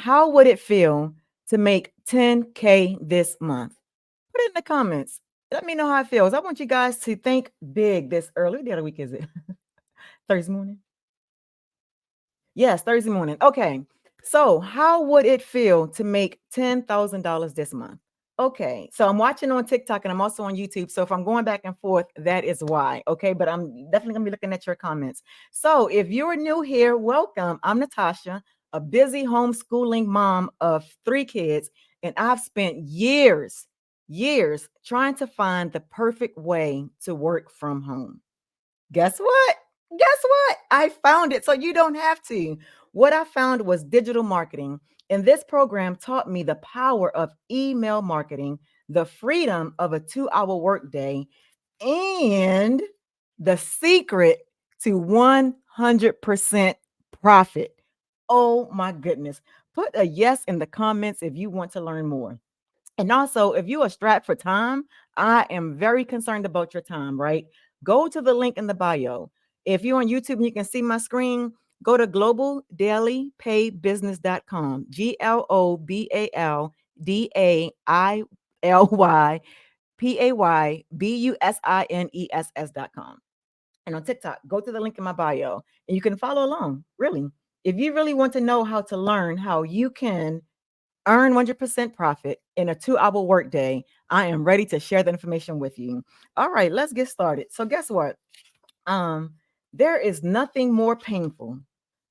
How would it feel to make 10K this month? Put it in the comments. Let me know how it feels. I want you guys to think big this early. What day of the week is it? Thursday morning? Yes, Thursday morning. Okay. So, how would it feel to make $10,000 this month? Okay. So, I'm watching on TikTok and I'm also on YouTube. So, if I'm going back and forth, that is why. Okay. But I'm definitely going to be looking at your comments. So, if you're new here, welcome. I'm Natasha, a busy homeschooling mom of 3 kids. And I've spent years trying to find the perfect way to work from home. Guess what? Guess what? I found it so you don't have to. What I found was digital marketing. And this program taught me the power of email marketing, the freedom of a 2 hour workday, and the secret to 100% profit. Oh my goodness. Put a yes in the comments if you want to learn more. And also, if you are strapped for time, I am very concerned about your time, right? Go to the link in the bio. If you're on YouTube and you can see my screen, go to globaldailypaybusiness.com. globaldailypaybusiness.com. And on TikTok, go to the link in my bio and you can follow along. Really. If you really want to know how to learn how you can earn 100% profit in a 2 hour workday, I am ready to share that information with you. All right, let's get started. So guess what? Um, there is nothing more painful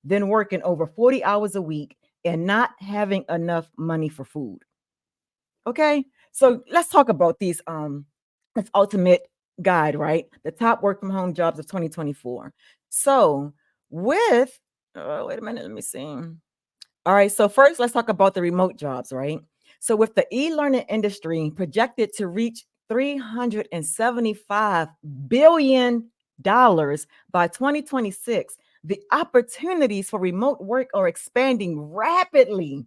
than working over 40 hours a week and not having enough money for food. Okay. So let's talk about this ultimate guide, right? The top work from home jobs of 2024. So with wait a minute, let me see. All right, so first let's talk about the remote jobs, right? So with the e-learning industry projected to reach $375 billion by 2026, the opportunities for remote work are expanding rapidly.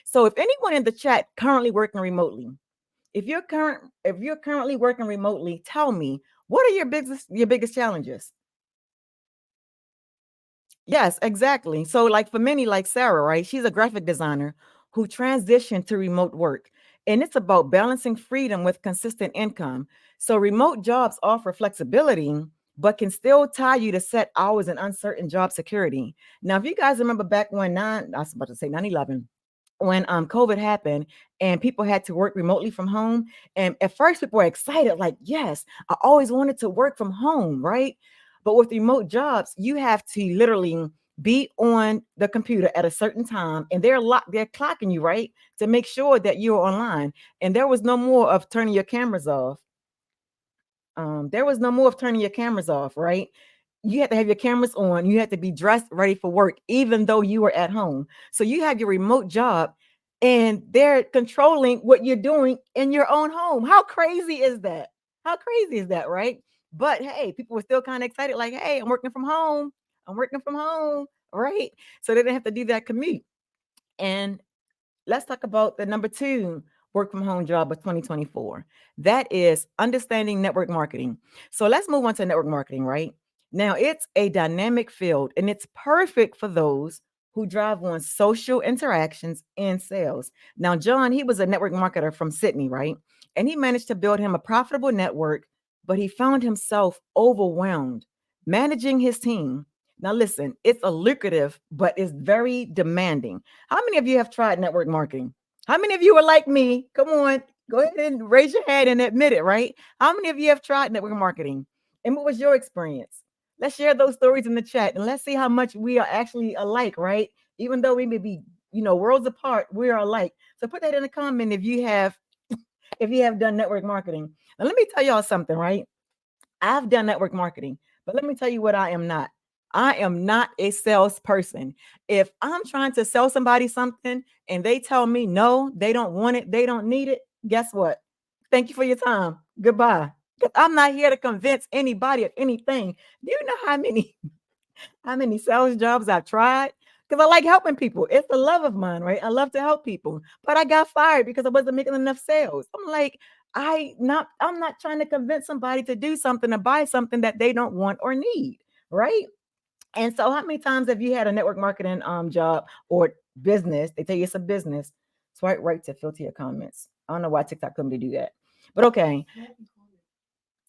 So if anyone in the chat currently working remotely, if you're currently working remotely, tell me, what are your biggest challenges? Yes, exactly. So, like for many, like Sarah, right? She's a graphic designer who transitioned to remote work. And it's about balancing freedom with consistent income. So, remote jobs offer flexibility, but can still tie you to set hours and uncertain job security. Now, if you guys remember back when I was about to say 9/11, when COVID happened and people had to work remotely from home. And at first, people were excited, like, yes, I always wanted to work from home, right? But with remote jobs, you have to literally be on the computer at a certain time and they're clocking you, right? To make sure that you're online. And there was no more of turning your cameras off. There was no more of turning your cameras off, right? You had to have your cameras on. You had to be dressed ready for work, even though you were at home. So you have your remote job and they're controlling what you're doing in your own home. How crazy is that? How crazy is that, right? But hey, people were still kind of excited, like, hey, I'm working from home. I'm working from home, right? So they didn't have to do that commute. And let's talk about the number two work from home job of 2024. That is understanding network marketing. So let's move on to network marketing, right? Now, it's a dynamic field and it's perfect for those who drive on social interactions and sales. Now, John, he was a network marketer from Sydney, right? And he managed to build him a profitable network, but he found himself overwhelmed managing his team. Now, listen, it's a lucrative, but it's very demanding. How many of you have tried network marketing? How many of you are like me? Come on, go ahead and raise your hand and admit it, right? How many of you have tried network marketing? And what was your experience? Let's share those stories in the chat and let's see how much we are actually alike, right? Even though we may be, worlds apart, we are alike. So put that in a comment if you have done network marketing. Now let me tell y'all something, right? I've done network marketing, but let me tell you what I am not. I am not a salesperson. If I'm trying to sell somebody something and they tell me no, they don't want it, they don't need it, guess what? Thank you for your time. Goodbye. 'Cause I'm not here to convince anybody of anything. Do you know how many sales jobs I've tried? Because I like helping people. It's a love of mine, right? I love to help people. But I got fired because I wasn't making enough sales. I'm like, I'm not trying to convince somebody to do something to buy something that they don't want or need, right? And so how many times have you had a network marketing job or business. They tell you it's a business. Swipe right to filter your comments. I don't know why TikTok couldn't do that, but okay.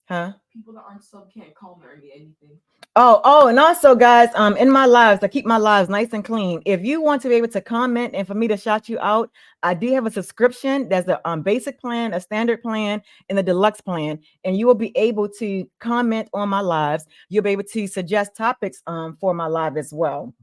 Huh? People that aren't sub can't comment or anything. Oh, and also, guys, in my lives, I keep my lives nice and clean. If you want to be able to comment and for me to shout you out, I do have a subscription. There's a basic plan, a standard plan, and a deluxe plan, and you will be able to comment on my lives. You'll be able to suggest topics for my live as well.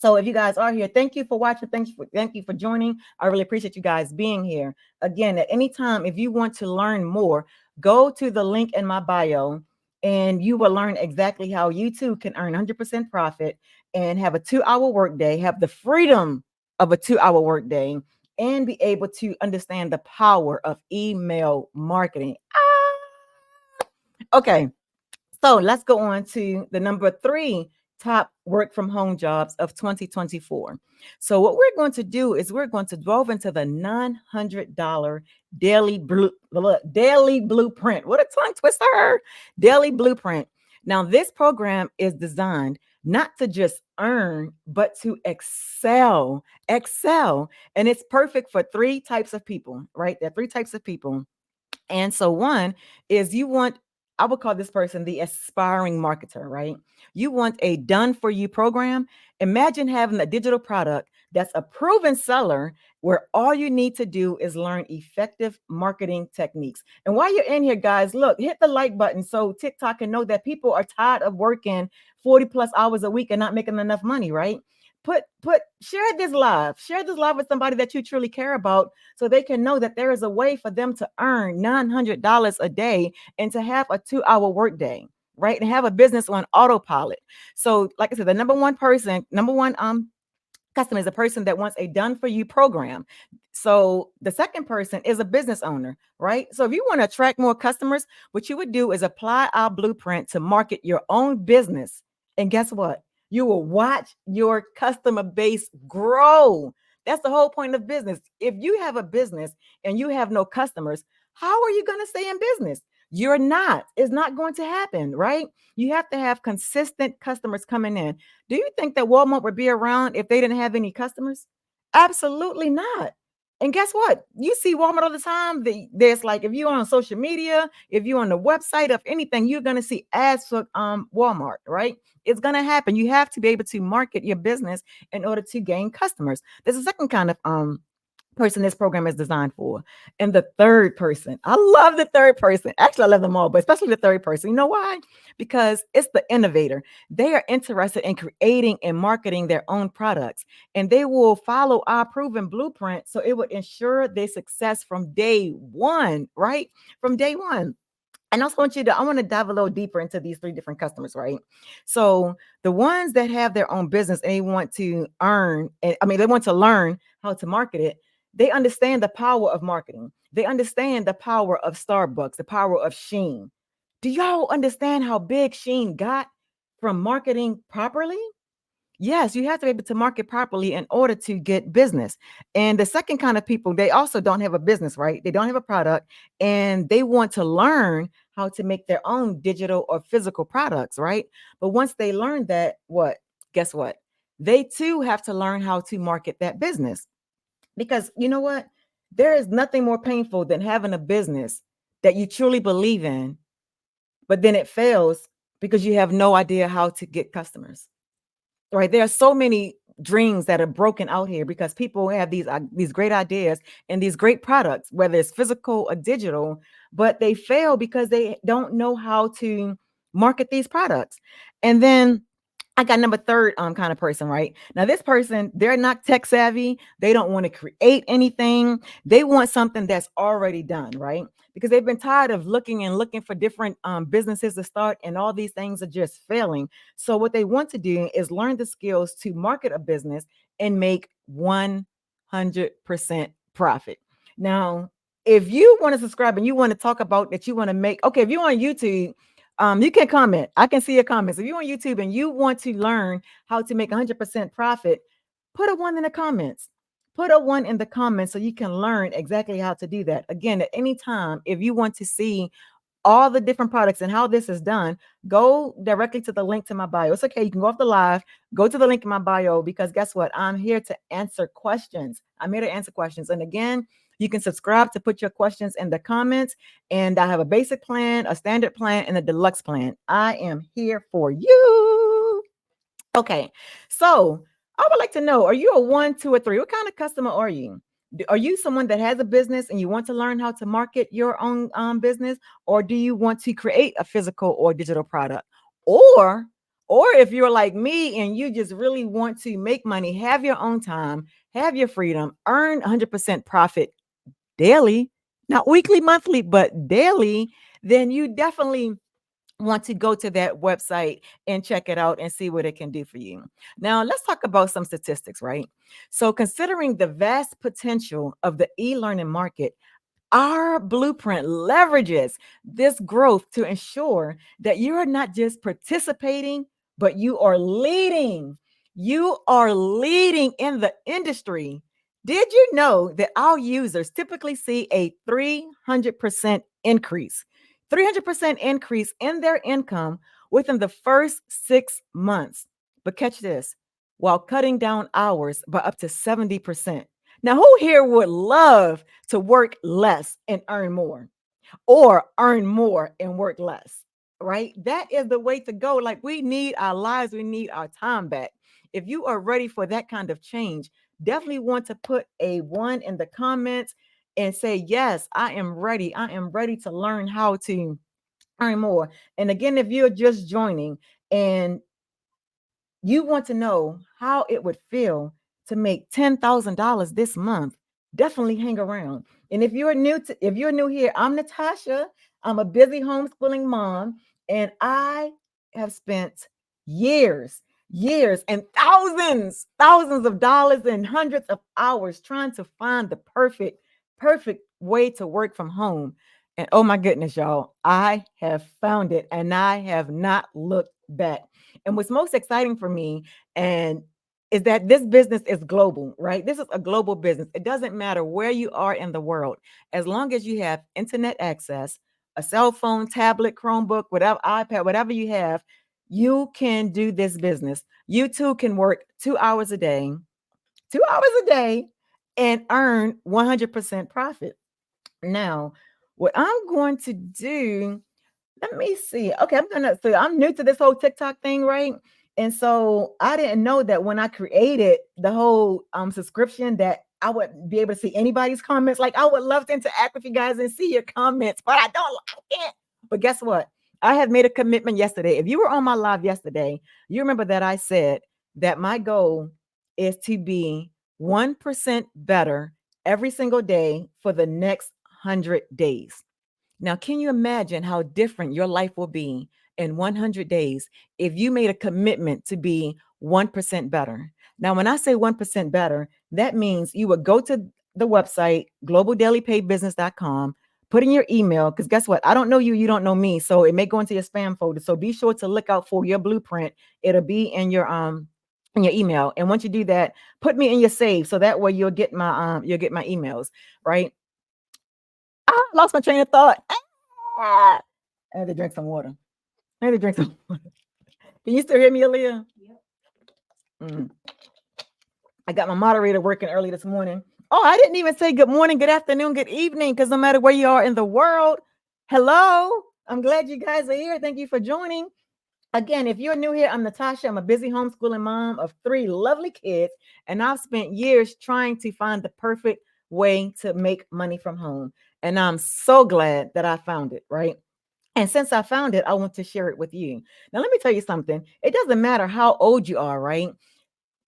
So if you guys are here, thank you for watching. Thank you for joining. I really appreciate you guys being here. Again, at any time, if you want to learn more, go to the link in my bio and you will learn exactly how you too can earn 100% profit and have a 2-hour workday, have the freedom of a 2-hour workday, and be able to understand the power of email marketing. Okay. So let's go on to the number 3 top work from home jobs of 2024. So what we're going to do is we're going to delve into the $900 daily blueprint. What a tongue twister! Daily blueprint. Now this program is designed not to just earn, but to excel. Excel. And it's perfect for 3 types of people, right? There are 3 types of people. And so one is I would call this person the aspiring marketer, right? You want a done for you program. Imagine having a digital product that's a proven seller where all you need to do is learn effective marketing techniques. And while you're in here, guys, look, hit the like button so TikTok can know that people are tired of working 40 plus hours a week and not making enough money, right? Share this live with somebody that you truly care about so they can know that there is a way for them to earn $900 a day and to have a 2-hour workday, right? And have a business on autopilot. So, like I said, the number one customer is a person that wants a done for you program. So the second person is a business owner, right? So if you want to attract more customers, what you would do is apply our blueprint to market your own business. And guess what? You will watch your customer base grow. That's the whole point of business. If you have a business and you have no customers, how are you going to stay in business? You're not. It's not going to happen, right? You have to have consistent customers coming in. Do you think that Walmart would be around if they didn't have any customers? Absolutely not. And guess what? You see Walmart all the time. There's like if you're on social media, if you're on the website of anything, you're gonna see ads for Walmart, right? It's gonna happen. You have to be able to market your business in order to gain customers. There's a second kind of person this program is designed for. And the third person, I love the third person. Actually, I love them all, but especially the third person. You know why? Because it's the innovator. They are interested in creating and marketing their own products, and they will follow our proven blueprint so it will ensure their success from day one, right? From day one. And I also I want to dive a little deeper into these 3 different customers, right? So the ones that have their own business and they want to they want to learn how to market it, they understand the power of marketing. They understand the power of Starbucks, the power of Sheen. Do y'all understand how big Sheen got from marketing properly? Yes, you have to be able to market properly in order to get business. And the second kind of people, they also don't have a business, right? They don't have a product and they want to learn how to make their own digital or physical products, right? But once they learn that, what? Guess what? They too have to learn how to market that business. Because you know what? There is nothing more painful than having a business that you truly believe in, but then it fails because you have no idea how to get customers. Right, there are so many dreams that are broken out here because people have these great ideas and these great products, whether it's physical or digital, but they fail because they don't know how to market these products. And then I got number third kind of person, right? Now, this person, they're not tech savvy. They don't want to create anything. They want something that's already done, right? Because they've been tired of looking and looking for different businesses to start, and all these things are just failing. So what they want to do is learn the skills to market a business and make 100% profit. Now, if you want to subscribe and you want to talk about that, you want to make, okay, if you're on YouTube, you can comment. I can see your comments. If you're on YouTube and you want to learn how to make 100% profit, put a 1 in the comments. Put a 1 in the comments so you can learn exactly how to do that. Again, at any time, if you want to see all the different products and how this is done, go directly to the link to my bio. It's okay. You can go off the live, go to the link in my bio, because guess what? I'm here to answer questions. I'm here to answer questions. And again, you can subscribe to put your questions in the comments. And I have a basic plan, a standard plan, and a deluxe plan. I am here for you. Okay. So I would like to know, are you a 1, 2, or 3? What kind of customer are you? Are you someone that has a business and you want to learn how to market your own business, or do you want to create a physical or digital product? Or if you're like me and you just really want to make money, have your own time, have your freedom, earn 100% profit daily, not weekly, monthly, but daily, then you definitely want to go to that website and check it out and see what it can do for you. Now, let's talk about some statistics, right? So, considering the vast potential of the e learning market, our blueprint leverages this growth to ensure that you are not just participating, but you are leading. You are leading in the industry. Did you know that our users typically see a 300% increase? 300% increase in their income within the first 6 months. But catch this, while cutting down hours by up to 70%. Now, who here would love to work less and earn more, or earn more and work less? Right? That is the way to go. Like, we need our lives, we need our time back. If you are ready for that kind of change, definitely want to put a 1 in the comments and say, yes, I am ready. I am ready to learn how to earn more. And again, if you're just joining and you want to know how it would feel to make $10,000 this month, definitely hang around. And if you're new here, I'm Natasha. I'm a busy homeschooling mom, and I have spent years, years and thousands of dollars and hundreds of hours trying to find the perfect way to work from home. And oh my goodness, y'all, I have found it and I have not looked back. And what's most exciting for me and is that this business is global, right? This is a global business. It doesn't matter where you are in the world, as long as you have internet access, a cell phone, tablet, Chromebook, whatever, iPad, whatever you have, you can do this business. You too can work 2 hours a day, 2 hours a day, and earn 100% profit. Now, what I'm going to do, let me see. Okay, I'm new to this whole TikTok thing, right? And so I didn't know that when I created the whole subscription that I would be able to see anybody's comments. Like, I would love to interact with you guys and see your comments, but I can't. But guess what? I have made a commitment yesterday. If you were on my live yesterday, you remember that I said that my goal is to be 1% better every single day for the next 100 days. Now, can you imagine how different your life will be in 100 days if you made a commitment to be 1% better? Now, when I say 1% better, that means you would go to the website, globaldailypaybusiness.com, put in your email, because guess what? I don't know you, you don't know me. So it may go into your spam folder. So be sure to look out for your blueprint. It'll be in your email. And once you do that, put me in your save. So that way you'll get my emails, right? I lost my train of thought. Ah! I had to drink some water. I had to drink some water. Can you still hear me, Aaliyah? Mm. I got my moderator working early this morning. Oh, I didn't even say good morning, good afternoon, good evening, because no matter where you are in the world, hello. I'm glad you guys are here. Thank you for joining. Again, if you're new here, I'm Natasha. I'm a busy homeschooling mom of 3 lovely kids, and I've spent years trying to find the perfect way to make money from home. And I'm so glad that I found it, right? And since I found it, I want to share it with you. Now, let me tell you something. It doesn't matter how old you are, right?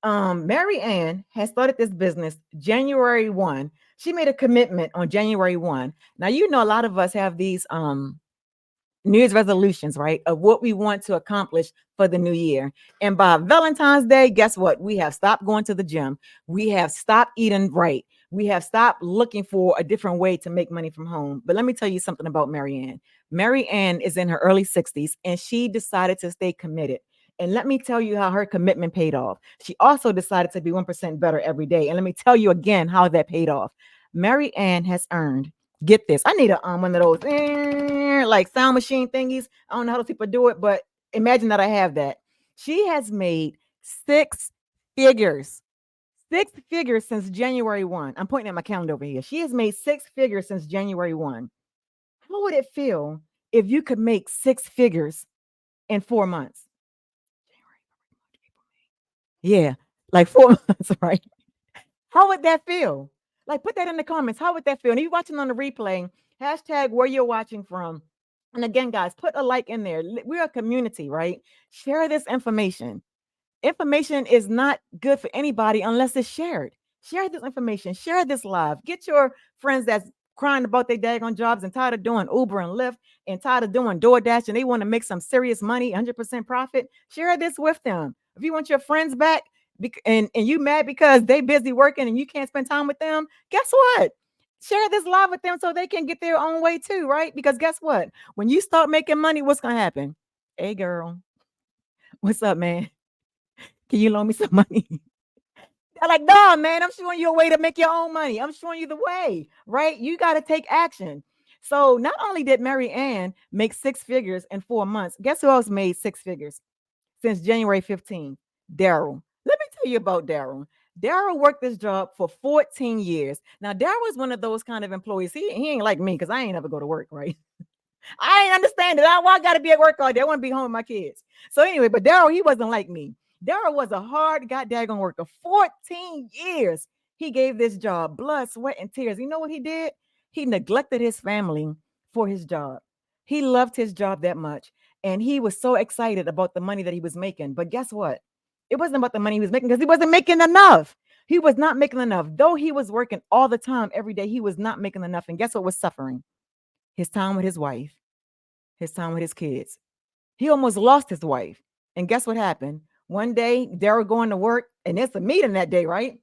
Mary Ann has started this business January 1. She made a commitment on January 1. Now, you know, a lot of us have these New Year's resolutions, right? Of what we want to accomplish for the new year. And by Valentine's Day, guess what? We have stopped going to the gym. We have stopped eating right. We have stopped looking for a different way to make money from home. But let me tell you something about Mary Ann. Mary Ann is in her early 60s and she decided to stay committed. And let me tell you how her commitment paid off. She also decided to be 1% better every day. And let me tell you again how that paid off. Mary Ann has earned, get this, I need one of those there, like sound machine thingies. I don't know how those people do it, but imagine that I have that. She has made six figures. Six figures since January 1. I'm pointing at my calendar over here. She has made six figures since January 1. How would it feel if you could make six figures in 4 months? Yeah, like 4 months, right? How would that feel? Like, put that in the comments. How would that feel? And if you're watching on the replay, hashtag where you're watching from. And again, guys, put a like in there. We're a community, right? Share this information. Information is not good for anybody unless it's shared. Share this information. Share this live. Get your friends that's crying about their daggone jobs and tired of doing Uber and Lyft and tired of doing DoorDash and they want to make some serious money, 100% profit. Share this with them. If you want your friends back and you mad because they busy working and you can't spend time with them, guess what? Share this live with them so they can get their own way too, right? Because guess what? When you start making money, what's going to happen? Hey, girl, what's up, man? Can you loan me some money? They're like, no, man, I'm showing you a way to make your own money. I'm showing you the way, right? You got to take action. So not only did Mary Ann make six figures in 4 months, guess who else made six figures since January 15th? Daryl. Let me tell you about Daryl. Daryl worked this job for 14 years. Now, Daryl was one of those kind of employees. He ain't like me because I ain't ever go to work, right? I ain't understand it. I got to be at work all day. I want to be home with my kids. So anyway, but Daryl, he wasn't like me. Daryl was a hard goddamn worker. 14 years he gave this job, blood, sweat, and tears. You know what he did? He neglected his family for his job. He loved his job that much. And he was so excited about the money that he was making. But guess what? It wasn't about the money he was making because he wasn't making enough. He was not making enough. Though he was working all the time, every day, he was not making enough. And guess what was suffering? His time with his wife, his time with his kids. He almost lost his wife. And guess what happened? One day, Daryl going to work, and it's a meeting that day, right?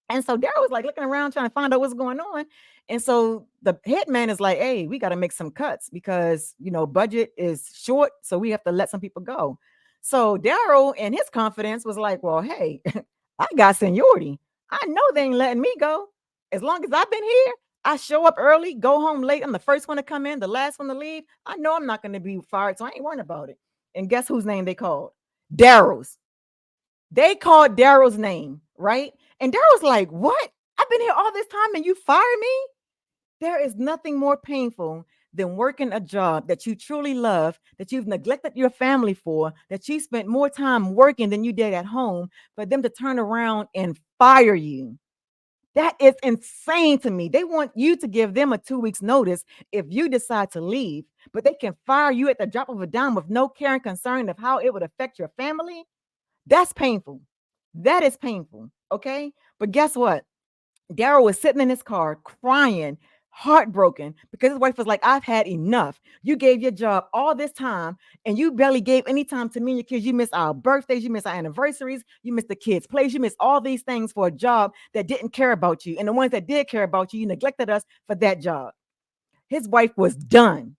And so Daryl was like looking around trying to find out what's going on. And so the head man is like, hey, we got to make some cuts because, budget is short. So we have to let some people go. So Daryl, in his confidence, was like, well, hey, I got seniority. I know they ain't letting me go. As long as I've been here, I show up early, go home late. I'm the first one to come in, the last one to leave. I know I'm not going to be fired, so I ain't worrying about it. And guess whose name they called? Daryl's. They called Daryl's name, right? And Daryl's like, what? I've been here all this time and you fired me? There is nothing more painful than working a job that you truly love, that you've neglected your family for, that you spent more time working than you did at home, for them to turn around and fire you. That is insane to me. They want you to give them a 2 weeks notice if you decide to leave, but they can fire you at the drop of a dime with no care and concern of how it would affect your family. That's painful. That is painful. Okay. But guess what? Daryl was sitting in his car crying, heartbroken because his wife was like, I've had enough. You gave your job all this time and you barely gave any time to me and your kids. You missed our birthdays, you missed our anniversaries, you missed the kids' plays, you missed all these things for a job that didn't care about you. And the ones that did care about you, you neglected us for that job. His wife was done.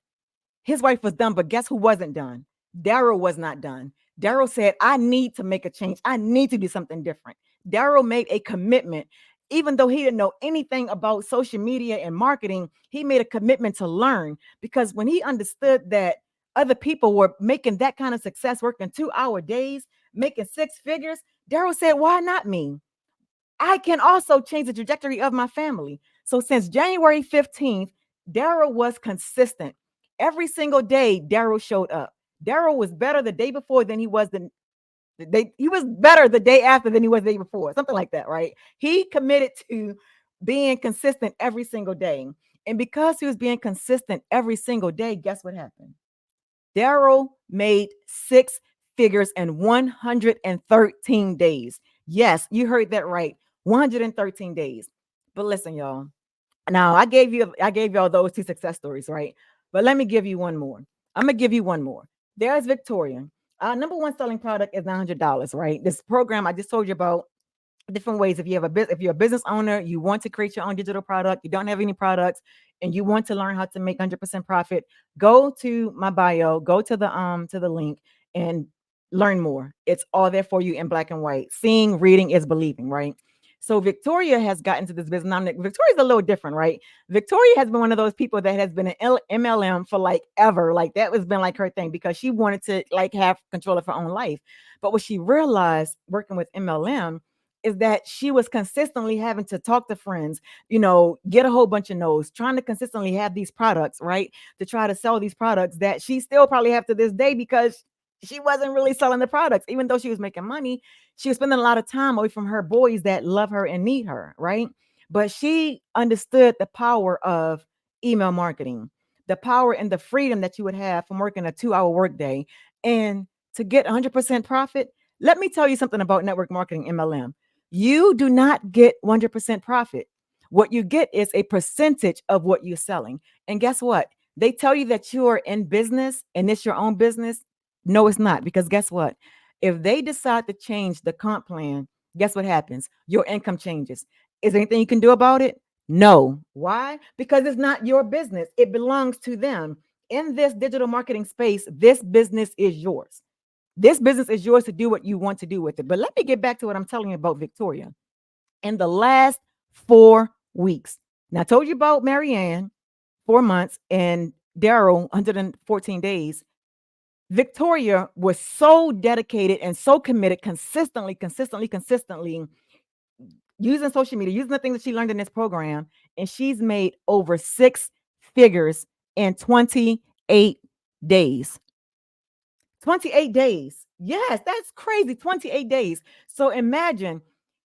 His wife was done, but guess who wasn't done? Daryl was not done. Daryl said, I need to make a change. I need to do something different. Daryl made a commitment. Even though he didn't know anything about social media and marketing, he made a commitment to learn because when he understood that other people were making that kind of success, working 2-hour days, making six figures, Daryl said, why not me? I can also change the trajectory of my family. So since January 15th, Daryl was consistent. Every single day, Daryl showed up. Daryl was better the day before than he was he was better the day after than he was the day before, something like that, right? He committed to being consistent every single day. And because he was being consistent every single day, guess what happened? Daryl made six figures in 113 days. Yes, you heard that right. 113 days. But listen, y'all. Now I gave y'all those two success stories, right? But let me give you one more. I'm gonna give you one more. There's Victoria. Number one selling product is $900, right? This program I just told you about different ways. If you're a business owner, you want to create your own digital product, you don't have any products, and you want to learn how to make 100% profit, go to my bio, go to the link and learn more. It's all there for you in black and white. Seeing, reading is believing, right? So Victoria has gotten to this business. Now, Victoria's a little different, right? Victoria has been one of those people that has been an MLM for like ever. Like that has been like her thing because she wanted to like have control of her own life. But what she realized working with MLM is that she was consistently having to talk to friends, get a whole bunch of no's, trying to consistently have these products, right? To try to sell these products that she still probably have to this day because she wasn't really selling the products. Even though she was making money, she was spending a lot of time away from her boys that love her and need her, right? But she understood the power of email marketing, the power and the freedom that you would have from working a 2-hour workday. And to get 100% profit, let me tell you something about network marketing MLM. You do not get 100% profit. What you get is a percentage of what you're selling. And guess what? They tell you that you are in business and it's your own business. No, it's not. Because guess what? If they decide to change the comp plan, guess what happens? Your income changes. Is there anything you can do about it? No. Why? Because it's not your business. It belongs to them. In this digital marketing space, this business is yours. This business is yours to do what you want to do with it. But let me get back to what I'm telling you about Victoria. In the last 4 weeks, now I told you about Marianne, 4 months, and Daryl, 114 days. Victoria was so dedicated and so committed, consistently using social media, using the things that she learned in this program, and she's made over 6 figures in 28 days. 28 days. Yes, that's crazy. 28 days. So imagine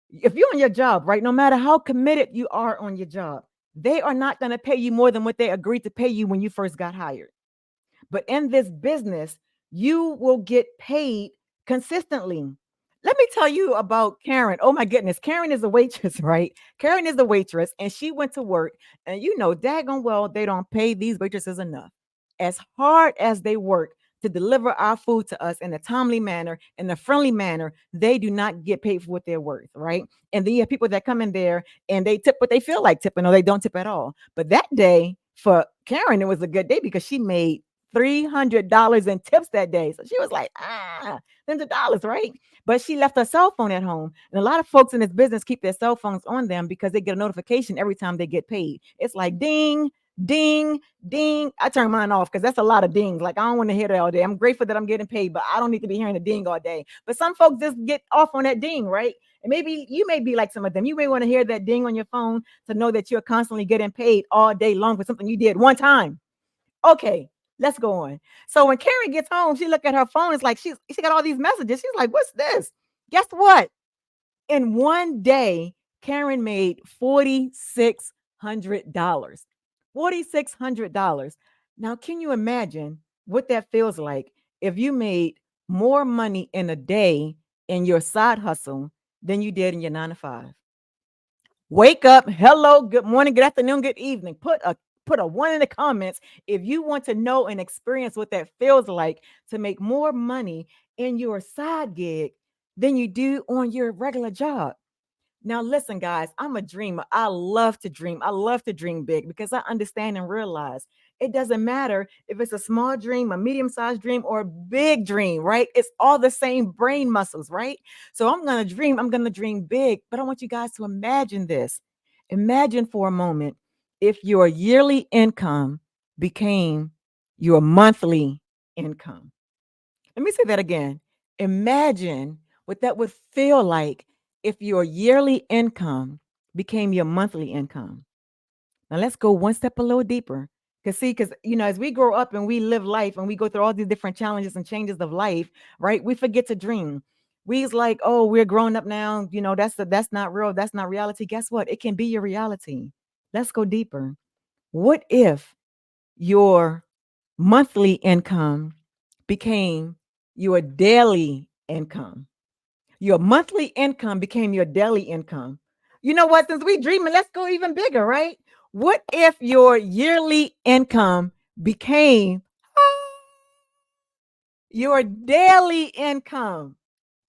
if you're on your job, right? No matter how committed you are on your job, they are not going to pay you more than what they agreed to pay you when you first got hired. But in this business, you will get paid consistently. Let me tell you about Karen. Oh my goodness. Karen is a waitress, right? Karen is a waitress and she went to work. And daggone well, they don't pay these waitresses enough. As hard as they work to deliver our food to us in a timely manner, in a friendly manner, they do not get paid for what they're worth, right? And then you have people that come in there and they tip what they feel like tipping or they don't tip at all. But that day for Karen, it was a good day because she made $300 in tips that day. So she was like, $100, right? But she left her cell phone at home. And a lot of folks in this business keep their cell phones on them because they get a notification every time they get paid. It's like ding, ding, ding. I turn mine off because that's a lot of dings. Like I don't want to hear that all day. I'm grateful that I'm getting paid, but I don't need to be hearing the ding all day. But some folks just get off on that ding, right? And maybe you may be like some of them. You may want to hear that ding on your phone to know that you're constantly getting paid all day long for something you did one time. Okay, let's go on. So when Karen gets home, she look at her phone. It's like she got all these messages. She's like, "What's this?" Guess what? In one day, Karen made $4,600. $4,600. Now, can you imagine what that feels like if you made more money in a day in your side hustle than you did in your 9 to 5? Wake up. Hello, good morning, good afternoon, good evening. Put a one in the comments if you want to know and experience what that feels like to make more money in your side gig than you do on your regular job. Now, listen, guys, I'm a dreamer. I love to dream. I love to dream big because I understand and realize it doesn't matter if it's a small dream, a medium sized dream, or a big dream, right? It's all the same brain muscles, right? So I'm going to dream. I'm going to dream big. But I want you guys to imagine this. Imagine for a moment if your yearly income became your monthly income. Let me say that again. Imagine what that would feel like if your yearly income became your monthly income. Now let's go one step a little deeper. Because as we grow up and we live life and we go through all these different challenges and changes of life, right? We forget to dream. We's like, oh, we're growing up now. That's not real. That's not reality. Guess what? It can be your reality. Let's go deeper. What if your monthly income became your daily income? Your monthly income became your daily income. You know what? Since we dreaming, let's go even bigger, right? What if your yearly income became your daily income?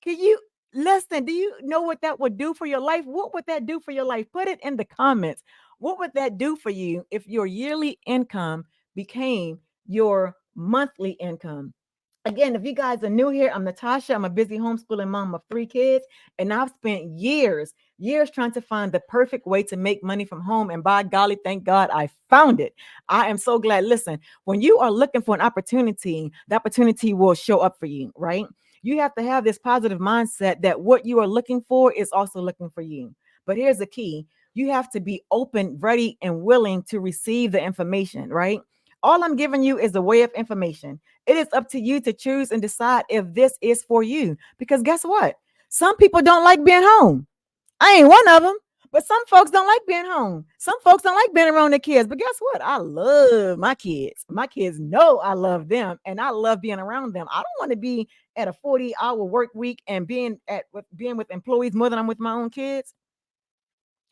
Can you listen? Do you know what that would do for your life? What would that do for your life? Put it in the comments. What would that do for you if your yearly income became your monthly income? Again, if you guys are new here, I'm Natasha. I'm a busy homeschooling mom of 3 kids, and I've spent years trying to find the perfect way to make money from home. And by golly, thank God I found it. I am so glad. Listen, when you are looking for an opportunity, the opportunity will show up for you, right? You have to have this positive mindset that what you are looking for is also looking for you. But here's the key: you have to be open, ready, and willing to receive the information, right? All I'm giving you is a way of information. It is up to you to choose and decide if this is for you. Because guess what? Some people don't like being home. I ain't one of them. But some folks don't like being home. Some folks don't like being around their kids. But guess what? I love my kids. My kids know I love them and I love being around them. I don't want to be at a 40-hour work week and being with employees more than I'm with my own kids.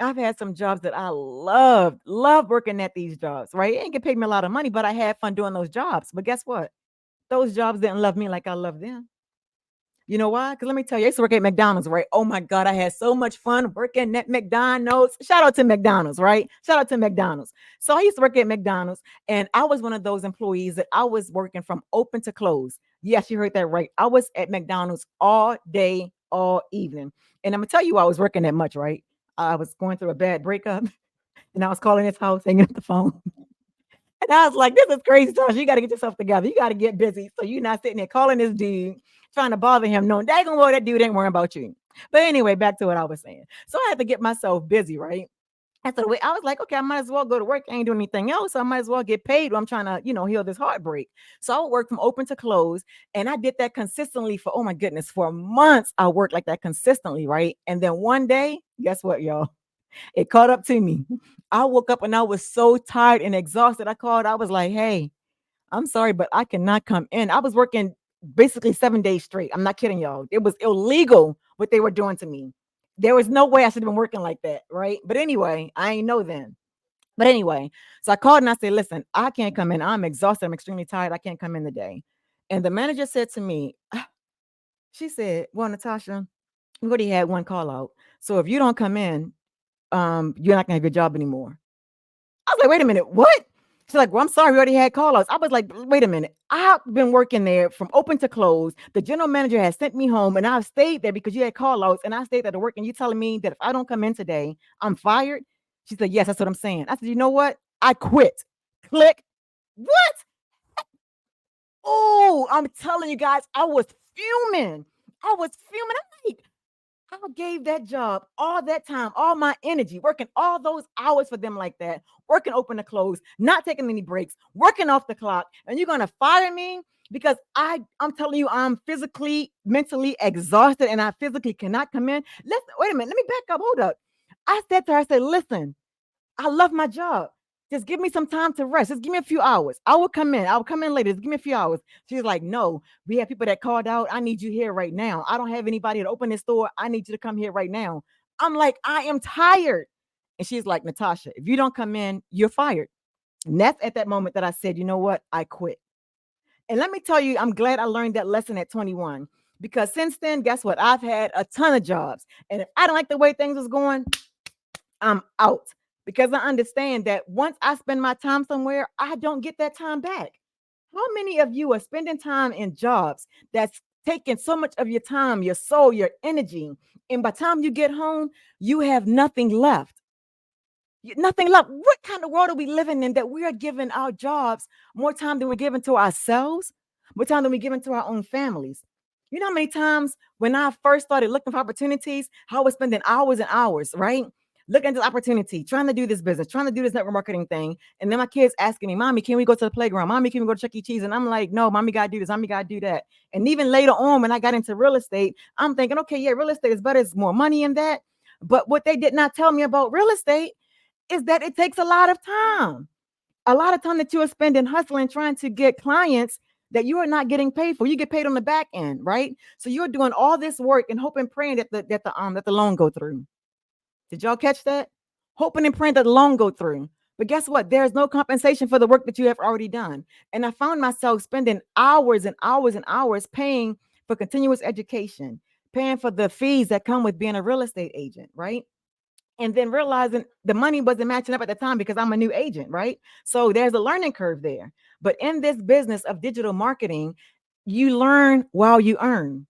I've had some jobs that I love working at these jobs, right? It ain't get paid me a lot of money, but I had fun doing those jobs. But guess what? Those jobs didn't love me like I love them. You know why? Because let me tell you, I used to work at McDonald's, right? Oh my God, I had so much fun working at McDonald's. Shout out to McDonald's, right? Shout out to McDonald's. So I used to work at McDonald's, and I was one of those employees that I was working from open to close. Yes, you heard that right. I was at McDonald's all day, all evening. And I'm gonna tell you why I was working that much, right? I was going through a bad breakup, and I was calling his house, hanging up the phone. And I was like, this is crazy, Tasha. You got to get yourself together. You got to get busy. So you're not sitting there calling this dude, trying to bother him, knowing daggone well that dude ain't worrying about you. But anyway, back to what I was saying. So I had to get myself busy, right? And so I was like, okay, I might as well go to work. I ain't doing anything else. So I might as well get paid when I'm trying to, heal this heartbreak. So I would work from open to close. And I did that consistently for, oh my goodness, for months. I worked like that consistently, right? And then one day, guess what, y'all? It caught up to me. I woke up and I was so tired and exhausted. I called, I was like, hey, I'm sorry, but I cannot come in. I was working basically 7 days straight. I'm not kidding y'all. It was illegal what they were doing to me. There was no way I should have been working like that, right? But anyway, I ain't know then. But anyway, so I called and I said, listen, I can't come in. I'm exhausted. I'm extremely tired. I can't come in today. And the manager said to me, she said, well, Natasha, we already had one call out. So if you don't come in, you're not gonna have your job anymore. I was like, wait a minute, what? She's like, well, I'm sorry, we already had call outs. I was like, wait a minute. I've been working there from open to close. The general manager has sent me home and I've stayed there because you had call outs and I stayed there to work. And you telling me that if I don't come in today, I'm fired? She said, yes, that's what I'm saying. I said, you know what? I quit. Click. What? Oh, I'm telling you guys, I was fuming. I was fuming. I'm like, I gave that job all that time, all my energy, working all those hours for them like that, working open to close, not taking any breaks, working off the clock, and you're gonna fire me because I'm telling you, I'm physically, mentally exhausted, and I physically cannot come in. Let's wait a minute. Let me back up. Hold up. I said to her, I said, listen, I love my job. Just give me some time to rest. Just give me a few hours. I will come in. I will come in later. Just give me a few hours. She's like, no, we have people that called out. I need you here right now. I don't have anybody to open this door. I need you to come here right now. I'm like, I am tired. And she's like, Natasha, if you don't come in, you're fired. And that's at that moment that I said, you know what? I quit. And let me tell you, I'm glad I learned that lesson at 21 because since then, guess what? I've had a ton of jobs. And if I don't like the way things was going, I'm out because I understand that once I spend my time somewhere, I don't get that time back. How many of you are spending time in jobs that's taking so much of your time, your soul, your energy, and by the time you get home, you have nothing left? Nothing left. What kind of world are we living in that we are giving our jobs more time than we're giving to ourselves, more time than we're giving to our own families? You know how many times when I first started looking for opportunities, how I was spending hours and hours, right? Looking at this opportunity, trying to do this business, trying to do this network marketing thing. And then my kids asking me, Mommy, can we go to the playground? Mommy, can we go to Chuck E. Cheese? And I'm like, no, Mommy got to do this. Mommy got to do that. And even later on, when I got into real estate, I'm thinking, okay, yeah, real estate is better. It's more money in that. But what they did not tell me about real estate is that it takes a lot of time that you are spending hustling, trying to get clients that you are not getting paid for. You get paid on the back end, right? So you're doing all this work and hoping, praying that the loan go through. Did y'all catch that? Hoping and praying that the loan go through. But guess what? There's no compensation for the work that you have already done. And I found myself spending hours and hours and hours paying for continuous education, paying for the fees that come with being a real estate agent, right? And then realizing the money wasn't matching up at the time because I'm a new agent, right? So there's a learning curve there. But in this business of digital marketing, you learn while you earn.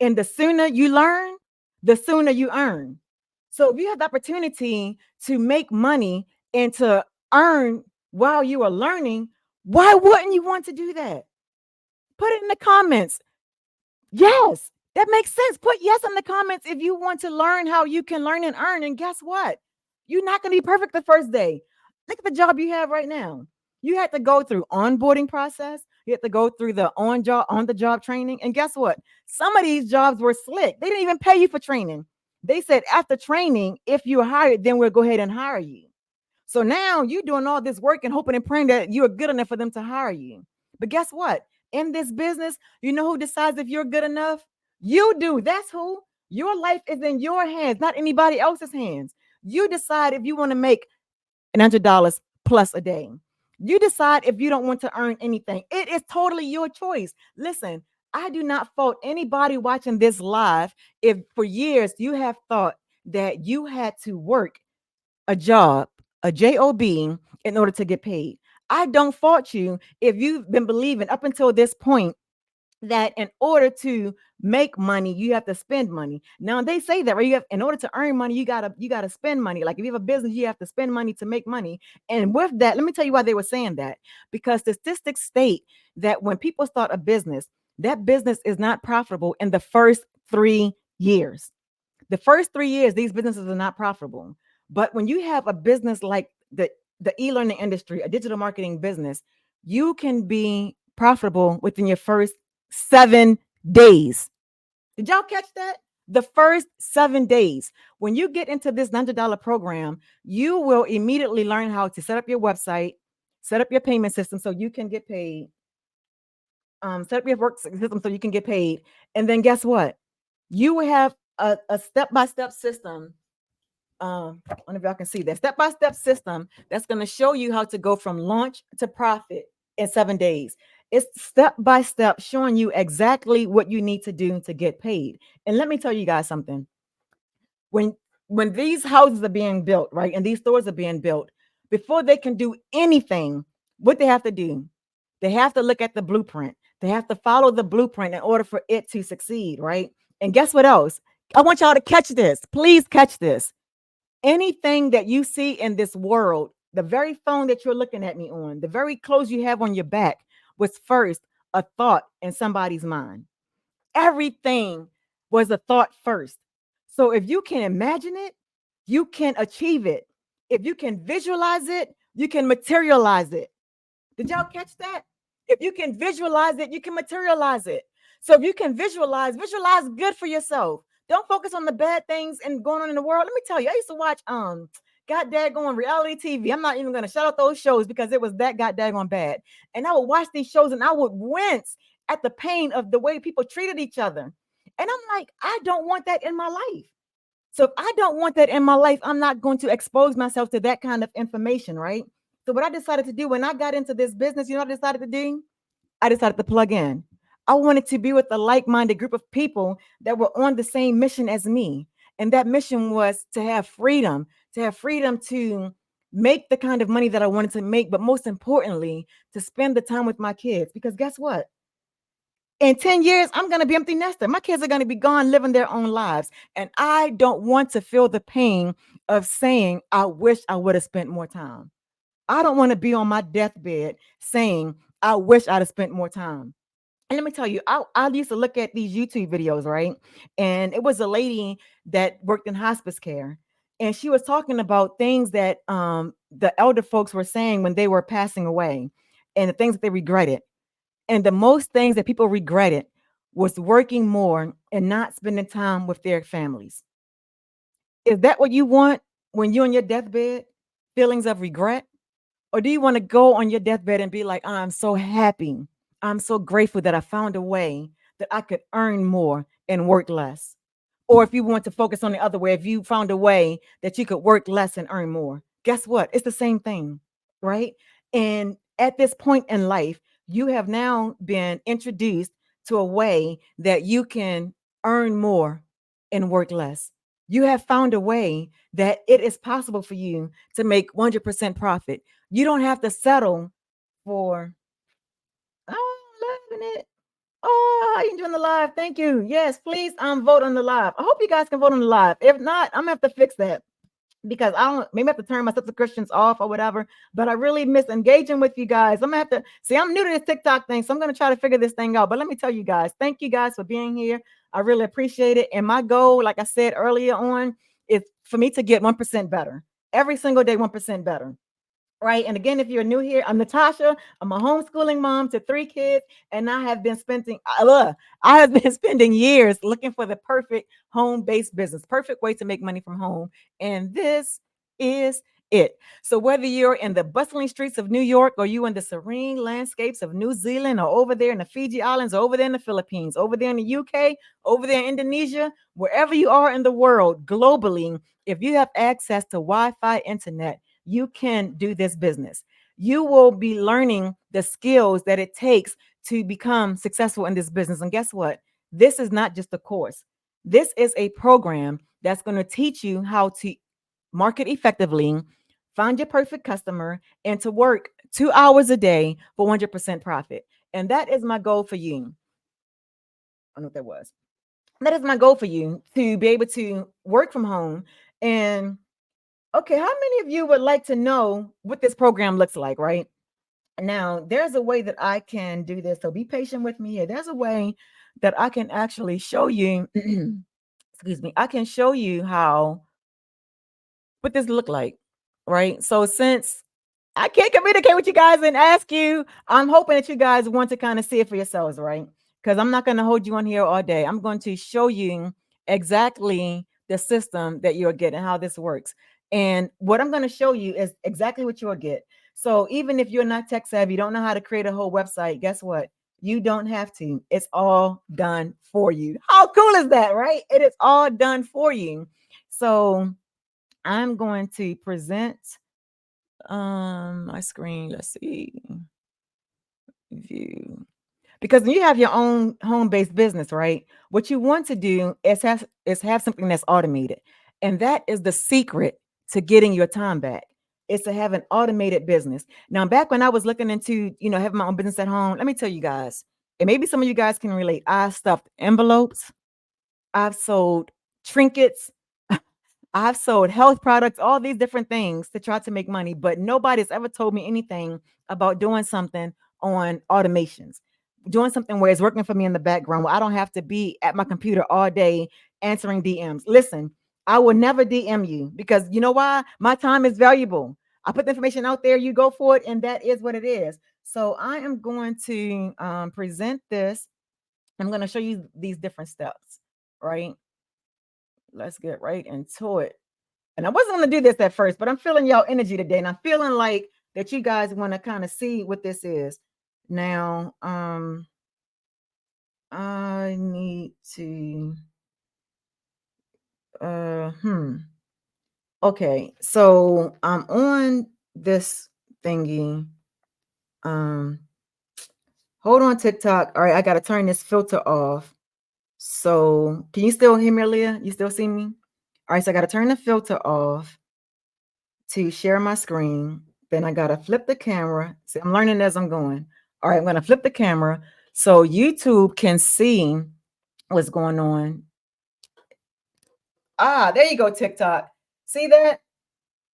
And the sooner you learn, the sooner you earn. So if you have the opportunity to make money and to earn while you are learning, why wouldn't you want to do that? Put it in the comments. Yes, that makes sense. Put yes in the comments if you want to learn how you can learn and earn. And guess what? You're not going to be perfect the first day. Look at the job you have right now. You had to go through onboarding process. You had to go through the on the job training. And guess what? Some of these jobs were slick. They didn't even pay you for training. They said after training, if you're hired, then we'll go ahead and hire you. So now you're doing all this work and hoping and praying that you are good enough for them to hire you. But guess what? In this business, you know who decides if you're good enough? You do. That's who. Your life is in your hands, not anybody else's hands. You decide if you want to make $100 plus a day. You decide if you don't want to earn anything. It is totally your choice. Listen, I do not fault anybody watching this live if for years you have thought that you had to work a job, a job, in order to get paid. I don't fault you if you've been believing up until this point that in order to make money you have to spend money. Now they say that, right? You have, in order to earn money you gotta spend money. Like if you have a business you have to spend money to make money. And with that, let me tell you why they were saying that. Because statistics state that when people start a business, that business is not profitable in the first 3 years. The first 3 years, these businesses are not profitable. But when you have a business like the e-learning industry, a digital marketing business, you can be profitable within your first 7 days. Did y'all catch that? The first 7 days. When you get into this $100 program, you will immediately learn how to set up your website, set up your payment system so you can get paid, set up your work system so you can get paid. And then guess what? You will have a step-by-step system. I don't know if y'all can see that step-by-step system that's going to show you how to go from launch to profit in 7 days. It's step by step showing you exactly what you need to do to get paid. And let me tell you guys something. When when these houses are being built, right, and these stores are being built, before they can do anything, what they have to do, they have to look at the blueprint. They have to follow the blueprint in order for it to succeed, right? And guess what else? I want y'all to catch this. Please catch this. Anything that you see in this world, the very phone that you're looking at me on, the very clothes you have on your back, was first a thought in somebody's mind. Everything was a thought first. So if you can imagine it, you can achieve it. If you can visualize it, you can materialize it. Did y'all catch that? If you can visualize it, you can materialize it. So if you can visualize good for yourself. Don't focus on the bad things and going on in the world. Let me tell you, I used to watch god daggone reality TV. I'm not even gonna shout out those shows because it was that god daggone bad. And I would watch these shows and I would wince at the pain of the way people treated each other. And I'm like, I don't want that in my life. So if I don't want that in my life, I'm not going to expose myself to that kind of information, right? So what I decided to do when I got into this business, you know what I decided to do? I decided to plug in. I wanted to be with a like-minded group of people that were on the same mission as me. And that mission was to have freedom to make the kind of money that I wanted to make, but most importantly, to spend the time with my kids. Because guess what? In 10 years, I'm going to be empty nester. My kids are going to be gone living their own lives. And I don't want to feel the pain of saying, I wish I would have spent more time. I don't want to be on my deathbed saying, I wish I'd have spent more time. And let me tell you, I used to look at these YouTube videos, right? And it was a lady that worked in hospice care. And she was talking about things that the elder folks were saying when they were passing away and the things that they regretted. And the most things that people regretted was working more and not spending time with their families. Is that what you want when you're on your deathbed? Feelings of regret? Or do you want to go on your deathbed and be like, I'm so happy. I'm so grateful that I found a way that I could earn more and work less. Or if you want to focus on the other way, if you found a way that you could work less and earn more, guess what? It's the same thing, right? And at this point in life, you have now been introduced to a way that you can earn more and work less. You have found a way that it is possible for you to make 100% profit. You don't have to settle for, oh, I'm loving it. Oh, how you enjoying the live? Thank you. Yes, please vote on the live. I hope you guys can vote on the live. If not, I'm gonna have to fix that because I don't maybe I have to turn my subscriptions off or whatever. But I really miss engaging with you guys. I'm gonna have to see. I'm new to this TikTok thing, so I'm gonna try to figure this thing out. But let me tell you guys, thank you guys for being here. I really appreciate it. And my goal, like I said earlier on, is for me to get 1% better every single day, 1% better. Right. And again, if you're new here, I'm Natasha. I'm a homeschooling mom to 3 kids, and I have been spending years looking for the perfect home-based business, perfect way to make money from home. And this is it. So whether you're in the bustling streets of New York or you in the serene landscapes of New Zealand or over there in the Fiji Islands, or over there in the Philippines, over there in the UK, over there in Indonesia, wherever you are in the world, globally, if you have access to Wi-Fi internet, you can do this business. You will be learning the skills that it takes to become successful in this business. And guess what? This is not just a course. This is a program that's going to teach you how to market effectively, find your perfect customer, and to work 2 hours a day for 100% profit. And that is my goal for you. I don't know what that was. That is my goal for you, to be able to work from home. And okay, how many of you would like to know what this program looks like, right? Now, there's a way that I can do this. So be patient with me here. There's a way that I can actually show you, excuse me, I can show you how what this look like, right? So since I can't communicate with you guys and ask you, I'm hoping that you guys want to kind of see it for yourselves, right? Because I'm not going to hold you on here all day. I'm going to show you exactly the system that you'll get and how this works. And what I'm going to show you is exactly what you'll get. So even if you're not tech savvy, you don't know how to create a whole website, guess what? You don't have to. It's all done for you. How cool is that, right? It is all done for you. So I'm going to present my screen. Let's see. View. Because when you have your own home-based business, right? What you want to do is have something that's automated. And that is the secret to getting your time back. Is to have an automated business. Now, back when I was looking into, having my own business at home, let me tell you guys, and maybe some of you guys can relate. I stuffed envelopes, I've sold trinkets, I've sold health products, all these different things to try to make money, but nobody's ever told me anything about doing something on automations, doing something where it's working for me in the background, where I don't have to be at my computer all day answering DMs. Listen, I will never DM you because you know why? My time is valuable. I put the information out there, you go for it, and that is what it is. So I am going to present this. I'm going to show you these different steps, right? Let's get right into it. And I wasn't going to do this at first, but I'm feeling y'all energy today. And I'm feeling like that you guys want to kind of see what this is. Now, I need to, uh, hmm. Okay. So I'm on this thingy. Um, Hold on, TikTok. All right. I got to turn this filter off. So can you still hear me, Leah? You still see me? All right. So I got to turn the filter off to share my screen. Then I gotta flip the camera. See, I'm learning as I'm going. All right, I'm gonna flip the camera so YouTube can see what's going on. Ah, there you go, TikTok. See that?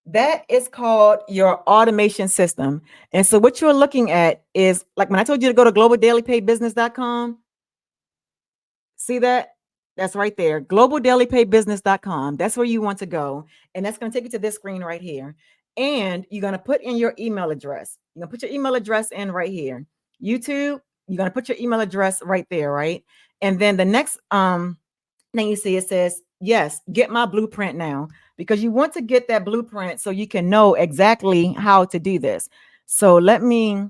That is called your automation system. And so what you're looking at is like when I told you to go to globaldailypaybusiness.com. See that? That's right there. Globaldailypaybusiness.com. That's where you want to go. And that's going to take you to this screen right here. And you're going to put in your email address. You're going to put your email address in right here. YouTube, you're going to put your email address right there, right? And then the next thing you see, it says, yes, get my blueprint now, because you want to get that blueprint so you can know exactly how to do this. So let me